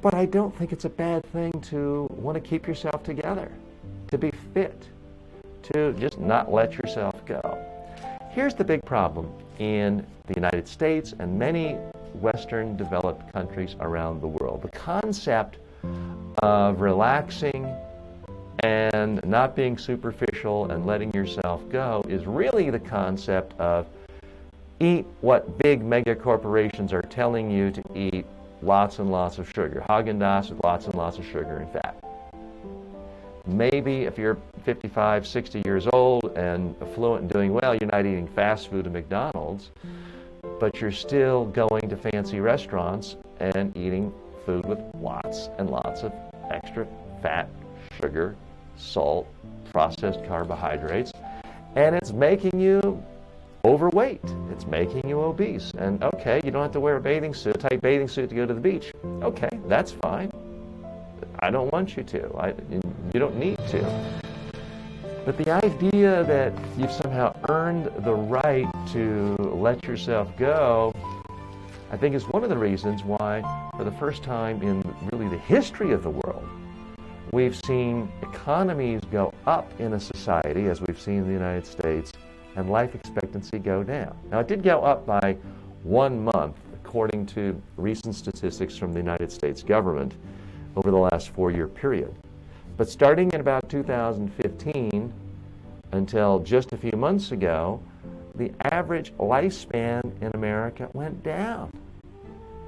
But I don't think it's a bad thing to want to keep yourself together, to be fit, to just not let yourself go. Here's the big problem in the United States and many Western developed countries around the world. The concept of relaxing and not being superficial and letting yourself go is really the concept of eat what big mega corporations are telling you to eat, lots and lots of sugar. Haagen-Dazs with lots and lots of sugar and fat. Maybe if you're 55, 60 years old and affluent and doing well, you're not eating fast food at McDonald's, but you're still going to fancy restaurants and eating food with lots and lots of extra fat, sugar, salt, processed carbohydrates, and it's making you overweight. It's making you obese. And okay, you don't have to wear a tight bathing suit to go to the beach. Okay, that's fine. I don't want you to. You don't need to. But the idea that you've somehow earned the right to let yourself go, I think is one of the reasons why, for the first time in really the history of the world, we've seen economies go up in a society, as we've seen in the United States, and life expectancy go down. Now, it did go up by 1 month, according to recent statistics from the United States government over the last 4-year period. But starting in about 2015 until just a few months ago, the average lifespan in America went down.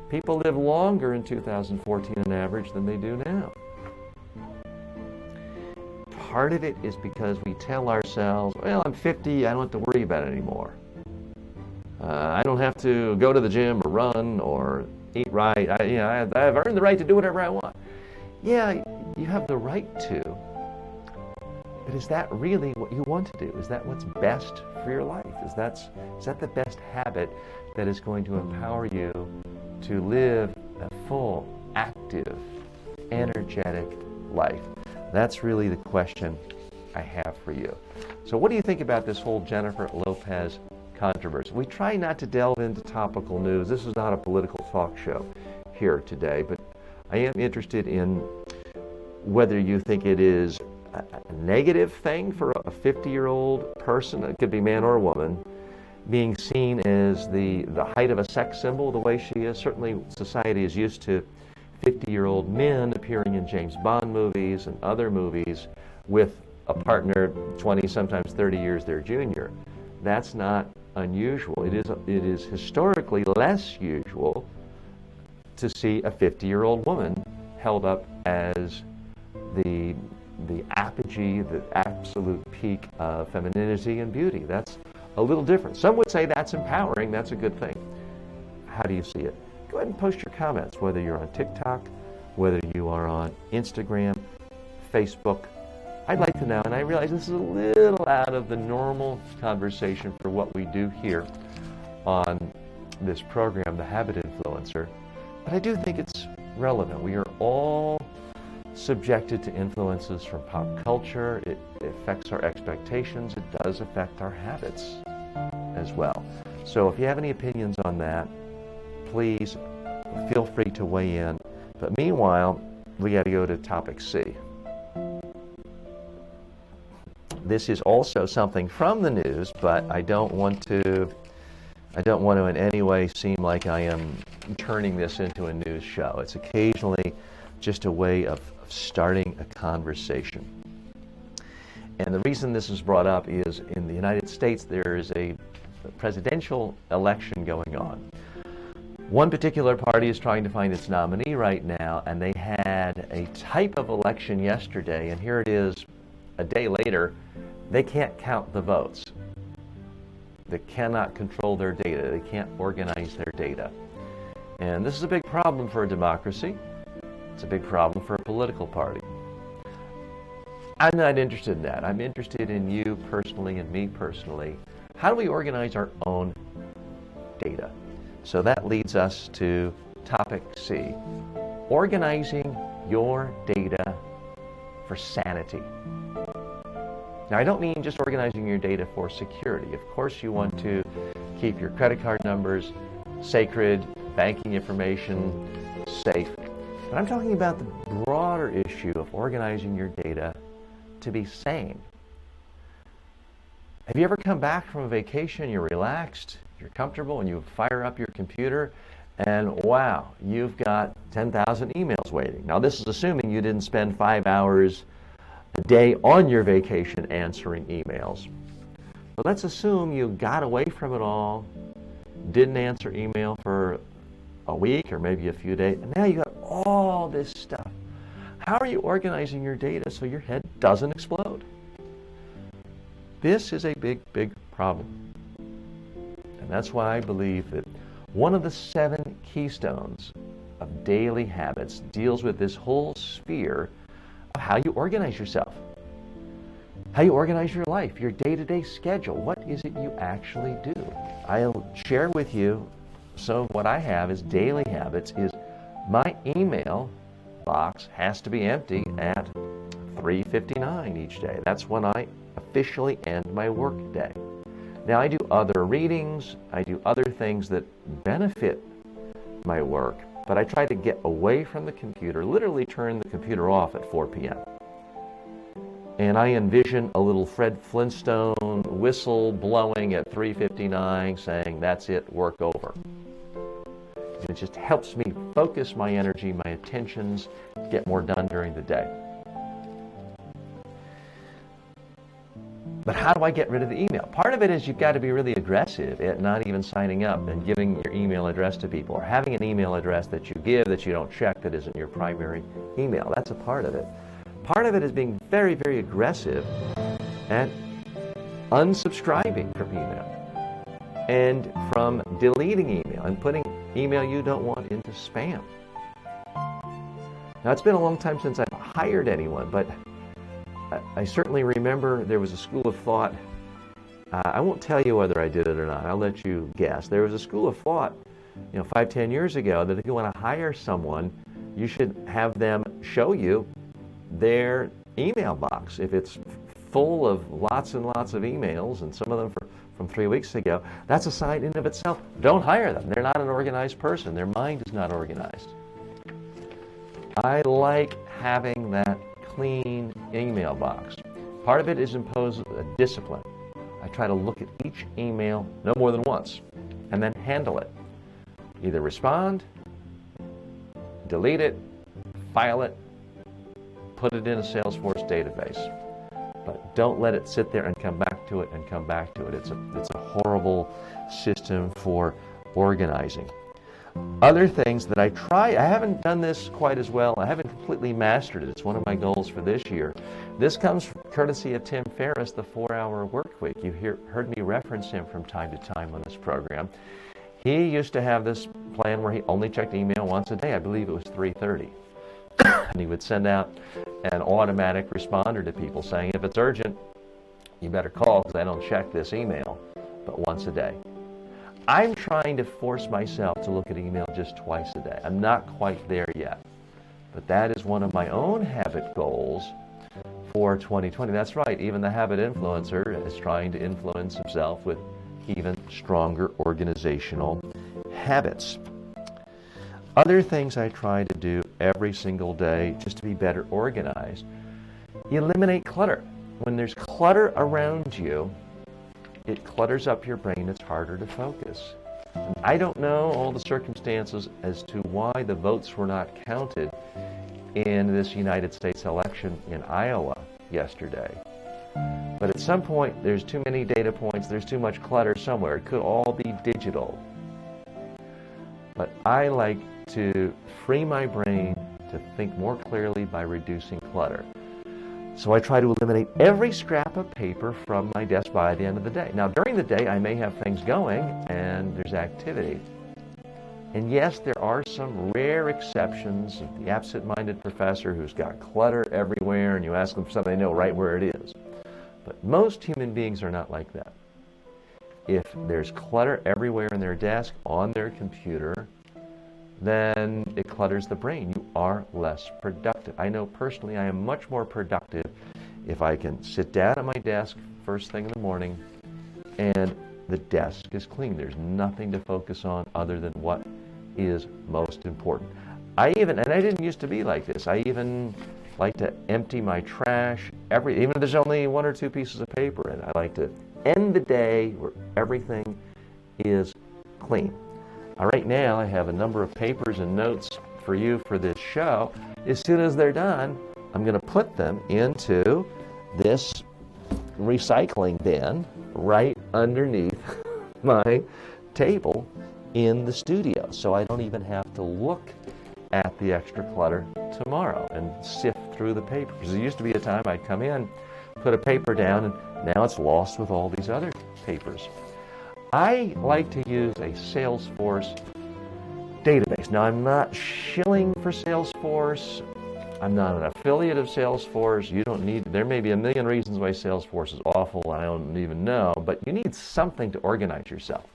People live longer in 2014 on average than they do now. Part of it is because we tell ourselves, well, I'm 50, I don't have to worry about it anymore. I don't have to go to the gym or run or eat right. I've earned the right to do whatever I want. Yeah, you have the right to. But is that really what you want to do? Is that what's best for your life? Is that the best habit that is going to empower you to live a full, active, energetic life? That's really the question I have for you. So what do you think about this whole Jennifer Lopez controversy? We try not to delve into topical news. This is not a political talk show here today, but I am interested in whether you think it is a negative thing for a 50-year-old person, it could be man or woman, being seen as the height of a sex symbol the way she is. Certainly society is used to 50-year-old men appearing in James Bond movies and other movies with a partner 20, sometimes 30 years their junior. That's not unusual. It is historically less usual to see a 50-year-old woman held up as the apogee, the absolute peak of femininity and beauty. That's a little different. Some would say that's empowering. That's a good thing. How do you see it? Go ahead and post your comments, whether you're on TikTok, whether you are on Instagram, Facebook. I'd like to know, and I realize this is a little out of the normal conversation for what we do here on this program, The Habit Influencer, but I do think it's relevant. We are all subjected to influences from pop culture. It affects our expectations. It does affect our habits as well. So if you have any opinions on that, please feel free to weigh in. But meanwhile, we got to go to topic C. This is also something from the news, but I don't want to in any way seem like I am turning this into a news show. It's occasionally just a way of starting a conversation. And the reason this is brought up is in the United States there is a presidential election going on. One particular party is trying to find its nominee right now, and they had a type of election yesterday, and here it is a day later. They can't count the votes. They cannot control their data. They can't organize their data. And this is a big problem for a democracy. It's a big problem for a political party. I'm not interested in that. I'm interested in you personally and me personally. How do we organize our own data? So that leads us to topic C, organizing your data for sanity. Now, I don't mean just organizing your data for security. Of course, you want to keep your credit card numbers sacred, banking information safe. But I'm talking about the broader issue of organizing your data to be sane. Have you ever come back from a vacation, you're relaxed, you're comfortable, and you fire up your computer, and wow, you've got 10,000 emails waiting. Now, this is assuming you didn't spend 5 hours a day on your vacation answering emails. But let's assume you got away from it all, didn't answer email for a week or maybe a few days, and now you got all this stuff. How are you organizing your data so your head doesn't explode? This is a big, big problem. And that's why I believe that one of the 7 keystones of daily habits deals with this whole sphere of how you organize yourself. how you organize your life, your day-to-day schedule. What is it you actually do? I'll share with you some of what I have as daily habits is my email box has to be empty at 3:59 each day. That's when I officially end my work day. Now I do other readings, I do other things that benefit my work, but I try to get away from the computer, literally turn the computer off at 4 p.m. And I envision a little Fred Flintstone whistle blowing at 3:59 saying, that's it, work over. And it just helps me focus my energy, my attentions, get more done during the day. But how do I get rid of the email? Part of it is you've got to be really aggressive at not even signing up and giving your email address to people, or having an email address that you give that you don't check that isn't your primary email. That's a part of it. Part of it is being very, very aggressive at unsubscribing from email and from deleting email and putting email you don't want into spam. Now, it's been a long time since I've hired anyone, but I certainly remember there was a school of thought. I won't tell you whether I did it or not. I'll let you guess. There was a school of thought, 5-10 years ago, that if you want to hire someone, you should have them show you their email box. If it's full of lots and lots of emails, and some of them from 3 weeks ago, that's a sign in and of itself. Don't hire them. They're not an organized person. Their mind is not organized. I like having that clean email box. Part of it is impose a discipline. I try to look at each email no more than once and then handle it. Either respond, delete it, file it, put it in a Salesforce database. But don't let it sit there and come back to it and come back to it. It's a horrible system for organizing. Other things that I try, I haven't done this quite as well. I haven't completely mastered it. It's one of my goals for this year. This comes courtesy of Tim Ferriss, the 4-Hour Work Week. You heard me reference him from time to time on this program. He used to have this plan where he only checked email once a day. I believe it was 3:30. And he would send out an automatic responder to people saying, if it's urgent, you better call because I don't check this email but once a day. I'm trying to force myself to look at email just twice a day. I'm not quite there yet. But that is one of my own habit goals for 2020. That's right, even the habit influencer is trying to influence himself with even stronger organizational habits. Other things I try to do every single day just to be better organized. Eliminate clutter. When there's clutter around you, it clutters up your brain. It's harder to focus. I don't know all the circumstances as to why the votes were not counted in this United States election in Iowa yesterday. But at some point, there's too many data points. There's too much clutter somewhere. It could all be digital. But I like to free my brain to think more clearly by reducing clutter. So I try to eliminate every scrap of paper from my desk by the end of the day. Now, during the day, I may have things going and there's activity. And yes, there are some rare exceptions. The absent-minded professor who's got clutter everywhere and you ask them for something, they know right where it is. But most human beings are not like that. If there's clutter everywhere in their desk, on their computer, then it clutters the brain. You are less productive. I know personally I am much more productive if I can sit down at my desk first thing in the morning and the desk is clean. There's nothing to focus on other than what is most important. I didn't used to be like this. I even like to empty my trash even if there's only 1 or 2 pieces of paper in it. I like to end the day where everything is clean. Right now, I have a number of papers and notes for you for this show. As soon as they're done, I'm going to put them into this recycling bin right underneath my table in the studio. So I don't even have to look at the extra clutter tomorrow and sift through the paper. Because there used to be a time I'd come in, put a paper down, and now it's lost with all these other papers. I like to use a Salesforce database. Now, I'm not shilling for Salesforce. I'm not an affiliate of Salesforce. You don't need, there may be a million reasons why Salesforce is awful, I don't even know, but you need something to organize yourself.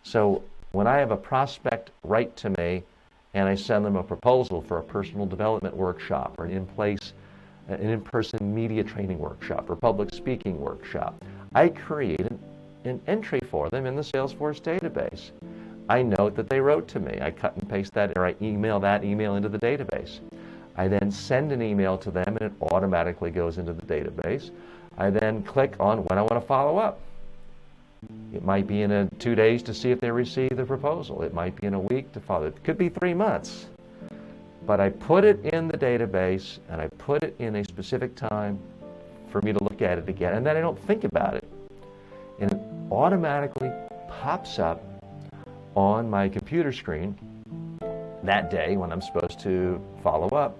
So when I have a prospect write to me and I send them a proposal for a personal development workshop or an in-person media training workshop or public speaking workshop, I create an entry for them in the Salesforce database. I note that they wrote to me. I cut and paste that, or I email that email into the database. I then send an email to them and it automatically goes into the database. I then click on when I want to follow up. It might be in 2 days to see if they receive the proposal. It might be in a week to follow. It could be 3 months. But I put it in the database and I put it in a specific time for me to look at it again. And then I don't think about it. And it automatically pops up on my computer screen that day when I'm supposed to follow up,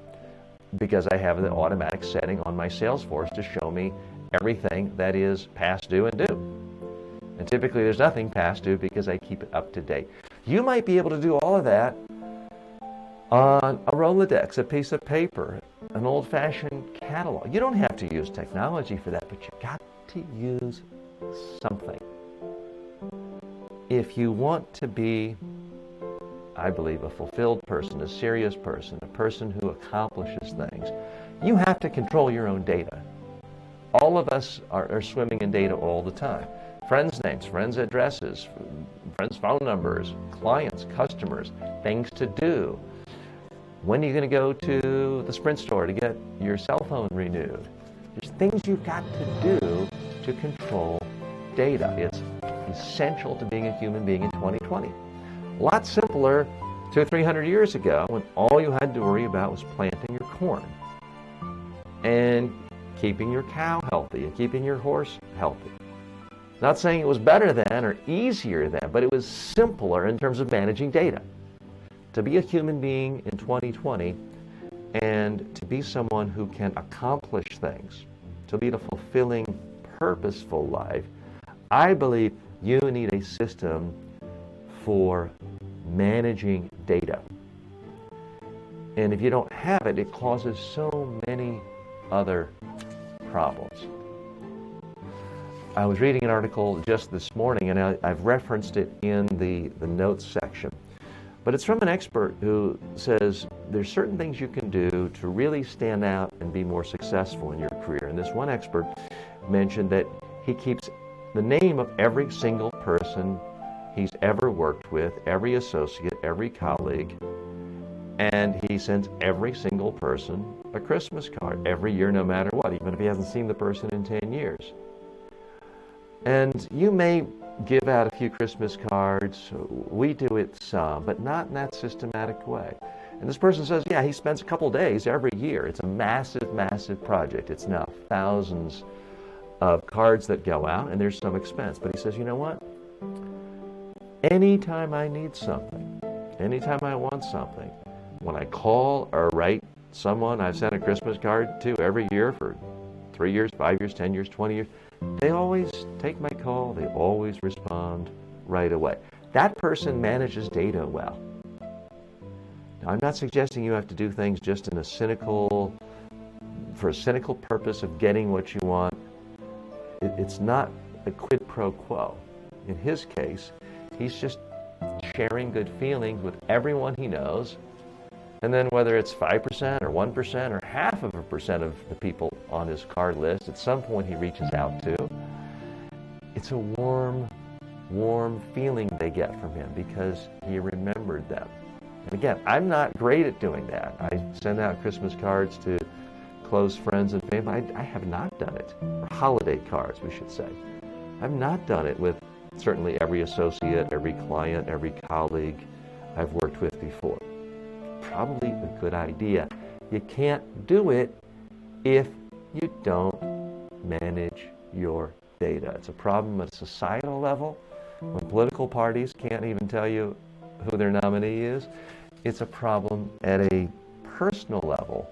because I have the automatic setting on my Salesforce to show me everything that is past due and due. And typically there's nothing past due because I keep it up to date. You might be able to do all of that on a Rolodex, a piece of paper, an old-fashioned catalog. You don't have to use technology for that, but you got to use something. If you want to be, I believe, a fulfilled person, a serious person, a person who accomplishes things, you have to control your own data. All of us are swimming in data all the time. Friends' names, friends' addresses, friends' phone numbers, clients, customers, things to do. When are you going to go to the Sprint store to get your cell phone renewed? There's things you've got to do to control data. It's essential to being a human being in 2020. A lot simpler 200 or 300 years ago when all you had to worry about was planting your corn and keeping your cow healthy and keeping your horse healthy. Not saying it was better then or easier then, but it was simpler in terms of managing data. To be a human being in 2020 and to be someone who can accomplish things, to lead a fulfilling, purposeful life, I believe you need a system for managing data. And if you don't have it, it causes so many other problems. I was reading an article just this morning, and I've referenced it in the notes section. But it's from an expert who says there's certain things you can do to really stand out and be more successful in your career. And this one expert mentioned that he keeps the name of every single person he's ever worked with, every associate, every colleague, and he sends every single person a Christmas card every year, no matter what, even if he hasn't seen the person in 10 years. And you may give out a few Christmas cards. We do it some, but not in that systematic way. And this person says, yeah, he spends a couple days every year. It's a massive, massive project. It's now thousands of cards that go out, and there's some expense. But he says, you know what? Anytime I need something, anytime I want something, when I call or write someone I've sent a Christmas card to every year for 3 years, 5 years, 10 years, 20 years, they always take my call. They always respond right away. That person manages data well. Now, I'm not suggesting you have to do things just in for a cynical purpose of getting what you want. It's not a quid pro quo. In his case, he's just sharing good feelings with everyone he knows. And then whether it's 5% or 1% or 0.5% of the people on his card list, at some point he reaches out to, it's a warm, warm feeling they get from him because he remembered them. And again, I'm not great at doing that. I send out Christmas cards to close friends and family. I have not done it. Or holiday cards, we should say. I've not done it with certainly every associate, every client, every colleague I've worked with before. Probably a good idea. You can't do it if you don't manage your data. It's a problem at a societal level when political parties can't even tell you who their nominee is. It's a problem at a personal level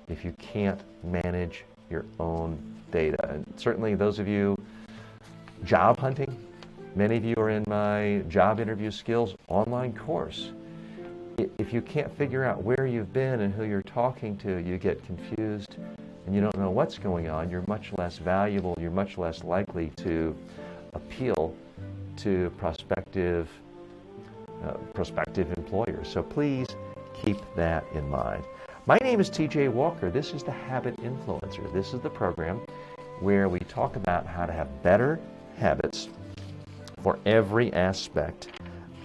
if you can't manage your own data. And certainly those of you job hunting, many of you are in my job interview skills online course. if you can't figure out where you've been and who you're talking to, you get confused and you don't know what's going on, you're much less valuable, you're much less likely to appeal to prospective employers. So please keep that in mind. My name is TJ Walker. This is the Habit Influencer. This is the program where we talk about how to have better habits for every aspect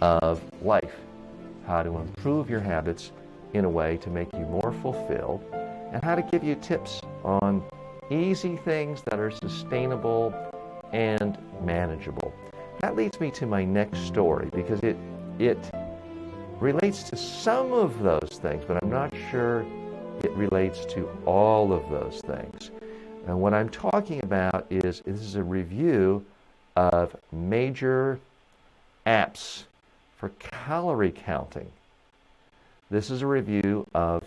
of life. How to improve your habits in a way to make you more fulfilled, and how to give you tips on easy things that are sustainable and manageable. That leads me to my next story, because it relates to some of those things, but I'm not sure it relates to all of those things. And what I'm talking about is, this is a review of major apps for calorie counting. This is a review of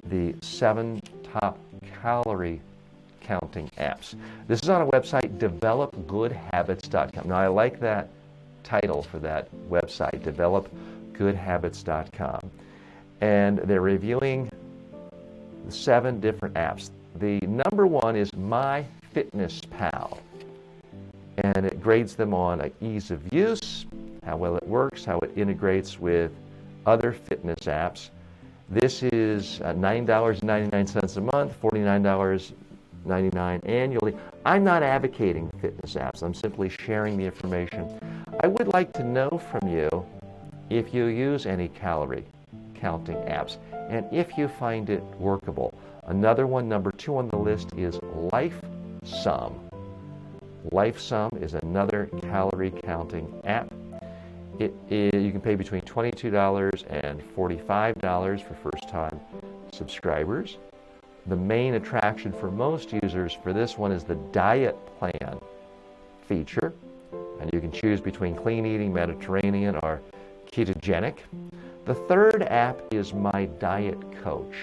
the 7 top calorie counting apps. This is on a website, developgoodhabits.com. Now, I like that title for that website, developgoodhabits.com. And they're reviewing 7 different apps. The number one is MyFitnessPal, and it grades them on ease of use, how well it works, how it integrates with other fitness apps. This is $9.99 a month, $49.99 annually. I'm not advocating fitness apps. I'm simply sharing the information. I would like to know from you if you use any calorie counting apps and if you find it workable. Another one, number 2 on the list, is LifeSum. LifeSum is another calorie counting app. You can pay between $22 and $45 for first-time subscribers. The main attraction for most users for this one is the diet plan feature, and you can choose between clean eating, Mediterranean, or ketogenic. The third app is My Diet Coach.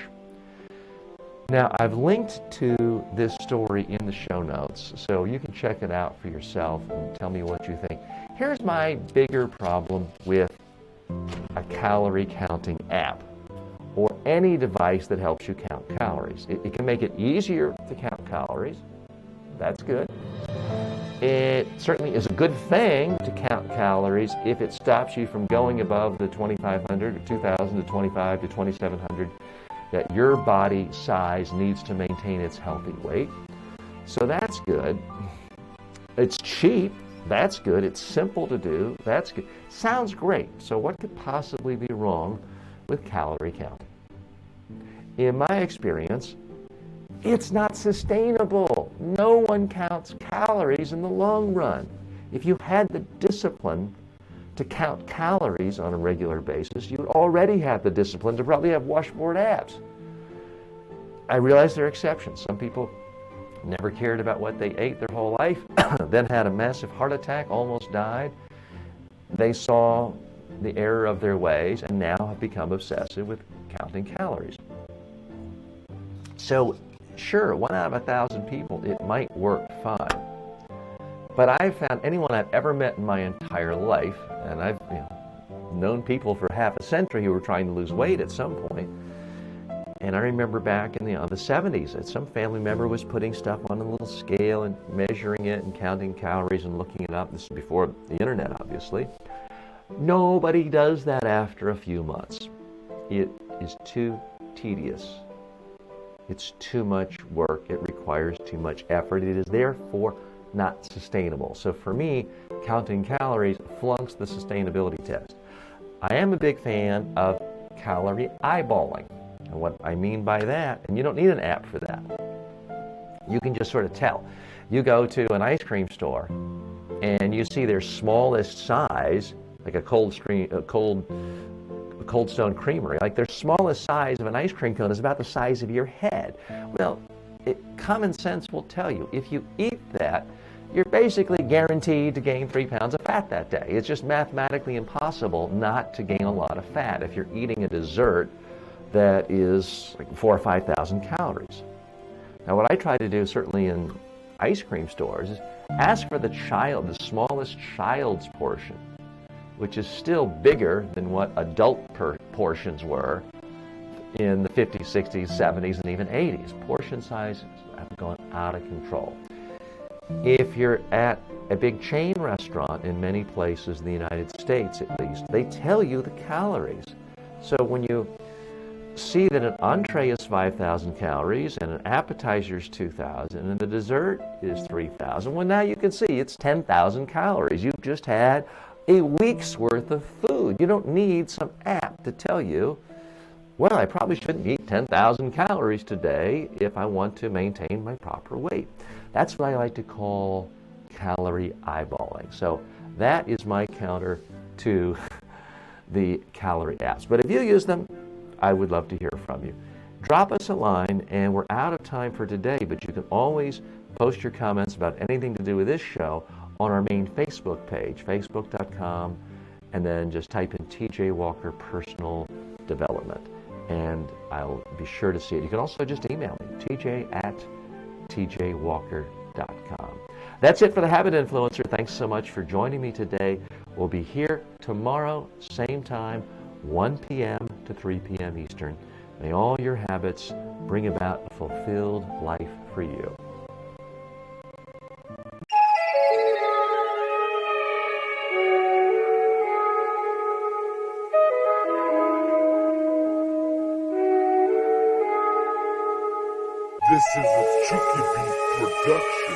Now, I've linked to this story in the show notes, so you can check it out for yourself and tell me what you think. Here's my bigger problem with a calorie counting app or any device that helps you count calories. It can make it easier to count calories. That's good. It certainly is a good thing to count calories if it stops you from going above the 2,500 or 2,000 to 2,500 to 2,700 that your body size needs to maintain its healthy weight. So that's good. It's cheap. That's good. It's simple to do. That's good. Sounds great. So what could possibly be wrong with calorie counting? In my experience, it's not sustainable. No one counts calories in the long run. If you had the discipline to count calories on a regular basis, you would already have the discipline to probably have washboard abs. I realize there are exceptions. Some people never cared about what they ate their whole life, then had a massive heart attack, almost died. They saw the error of their ways and now have become obsessive with counting calories. So, sure, 1 out of 1,000 people, it might work fine. But I've found anyone I've ever met in my entire life, and I've known people for half a century who were trying to lose weight at some point. And I remember back in the 70s that some family member was putting stuff on a little scale and measuring it and counting calories and looking it up. This is before the internet, obviously. Nobody does that after a few months. It is too tedious. It's too much work. It requires too much effort. It is therefore not sustainable. So for me, counting calories flunks the sustainability test. I am a big fan of calorie eyeballing. And what I mean by that, and you don't need an app for that, you can just sort of tell. You go to an ice cream store and you see their smallest size, like a Cold Stone Creamery, like their smallest size of an ice cream cone is about the size of your head. Well, common sense will tell you, if you eat that, you're basically guaranteed to gain 3 pounds of fat that day. It's just mathematically impossible not to gain a lot of fat if you're eating a dessert that is like 4,000 or 5,000 calories. Now, what I try to do, certainly in ice cream stores, is ask for the smallest child's portion. which is still bigger than what adult portions were in the 50s, 60s, 70s, and even 80s. Portion sizes have gone out of control. If you're at a big chain restaurant in many places in the United States, at least, they tell you the calories. So when you see that an entree is 5,000 calories and an appetizer is 2,000 and the dessert is 3,000, well, now you can see it's 10,000 calories. You've just had a week's worth of food. You don't need some app to tell you, well, I probably shouldn't eat 10,000 calories today if I want to maintain my proper weight. That's what I like to call calorie eyeballing. So that is my counter to the calorie apps. But if you use them, I would love to hear from you. Drop us a line, and we're out of time for today, but you can always post your comments about anything to do with this show on our main Facebook page, facebook.com, and then just type in TJ Walker Personal Development, and I'll be sure to see it. You can also just email me, tj@tjwalker.com. That's it for The Habit Influencer. Thanks so much for joining me today. We'll be here tomorrow, same time, 1 p.m. to 3 p.m. Eastern. May all your habits bring about a fulfilled life for you. This is a Chucky Beat production.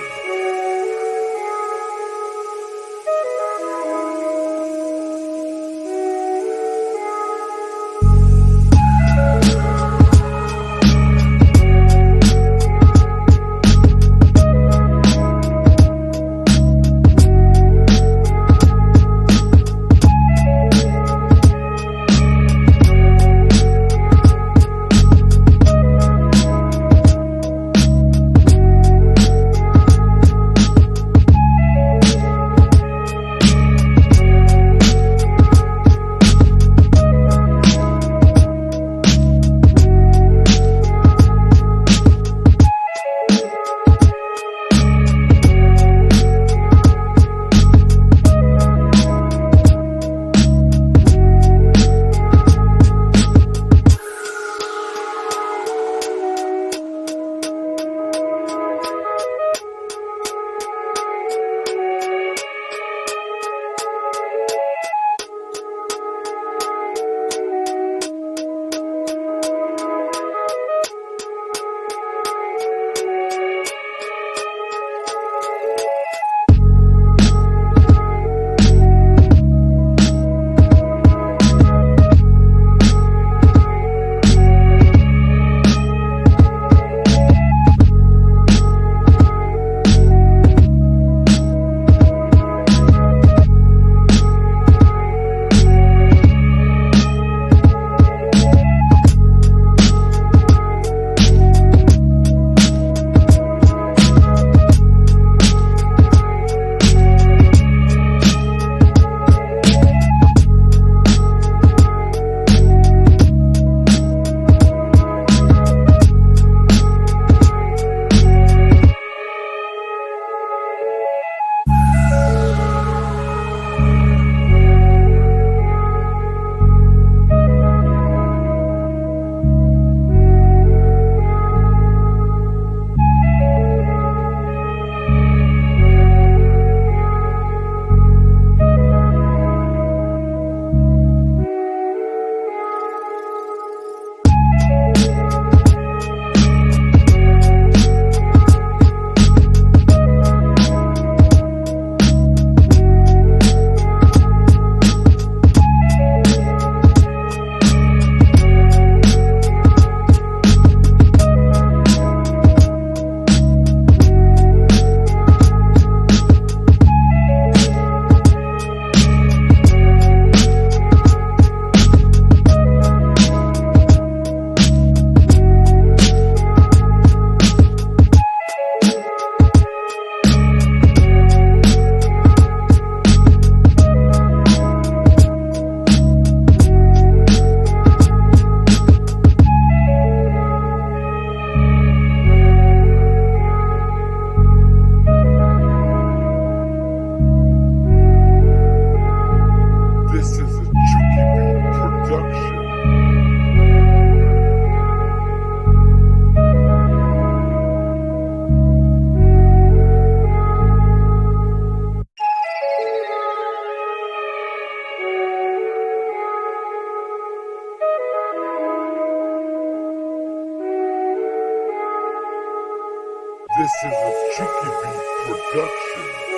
This is a Chucky Beat production.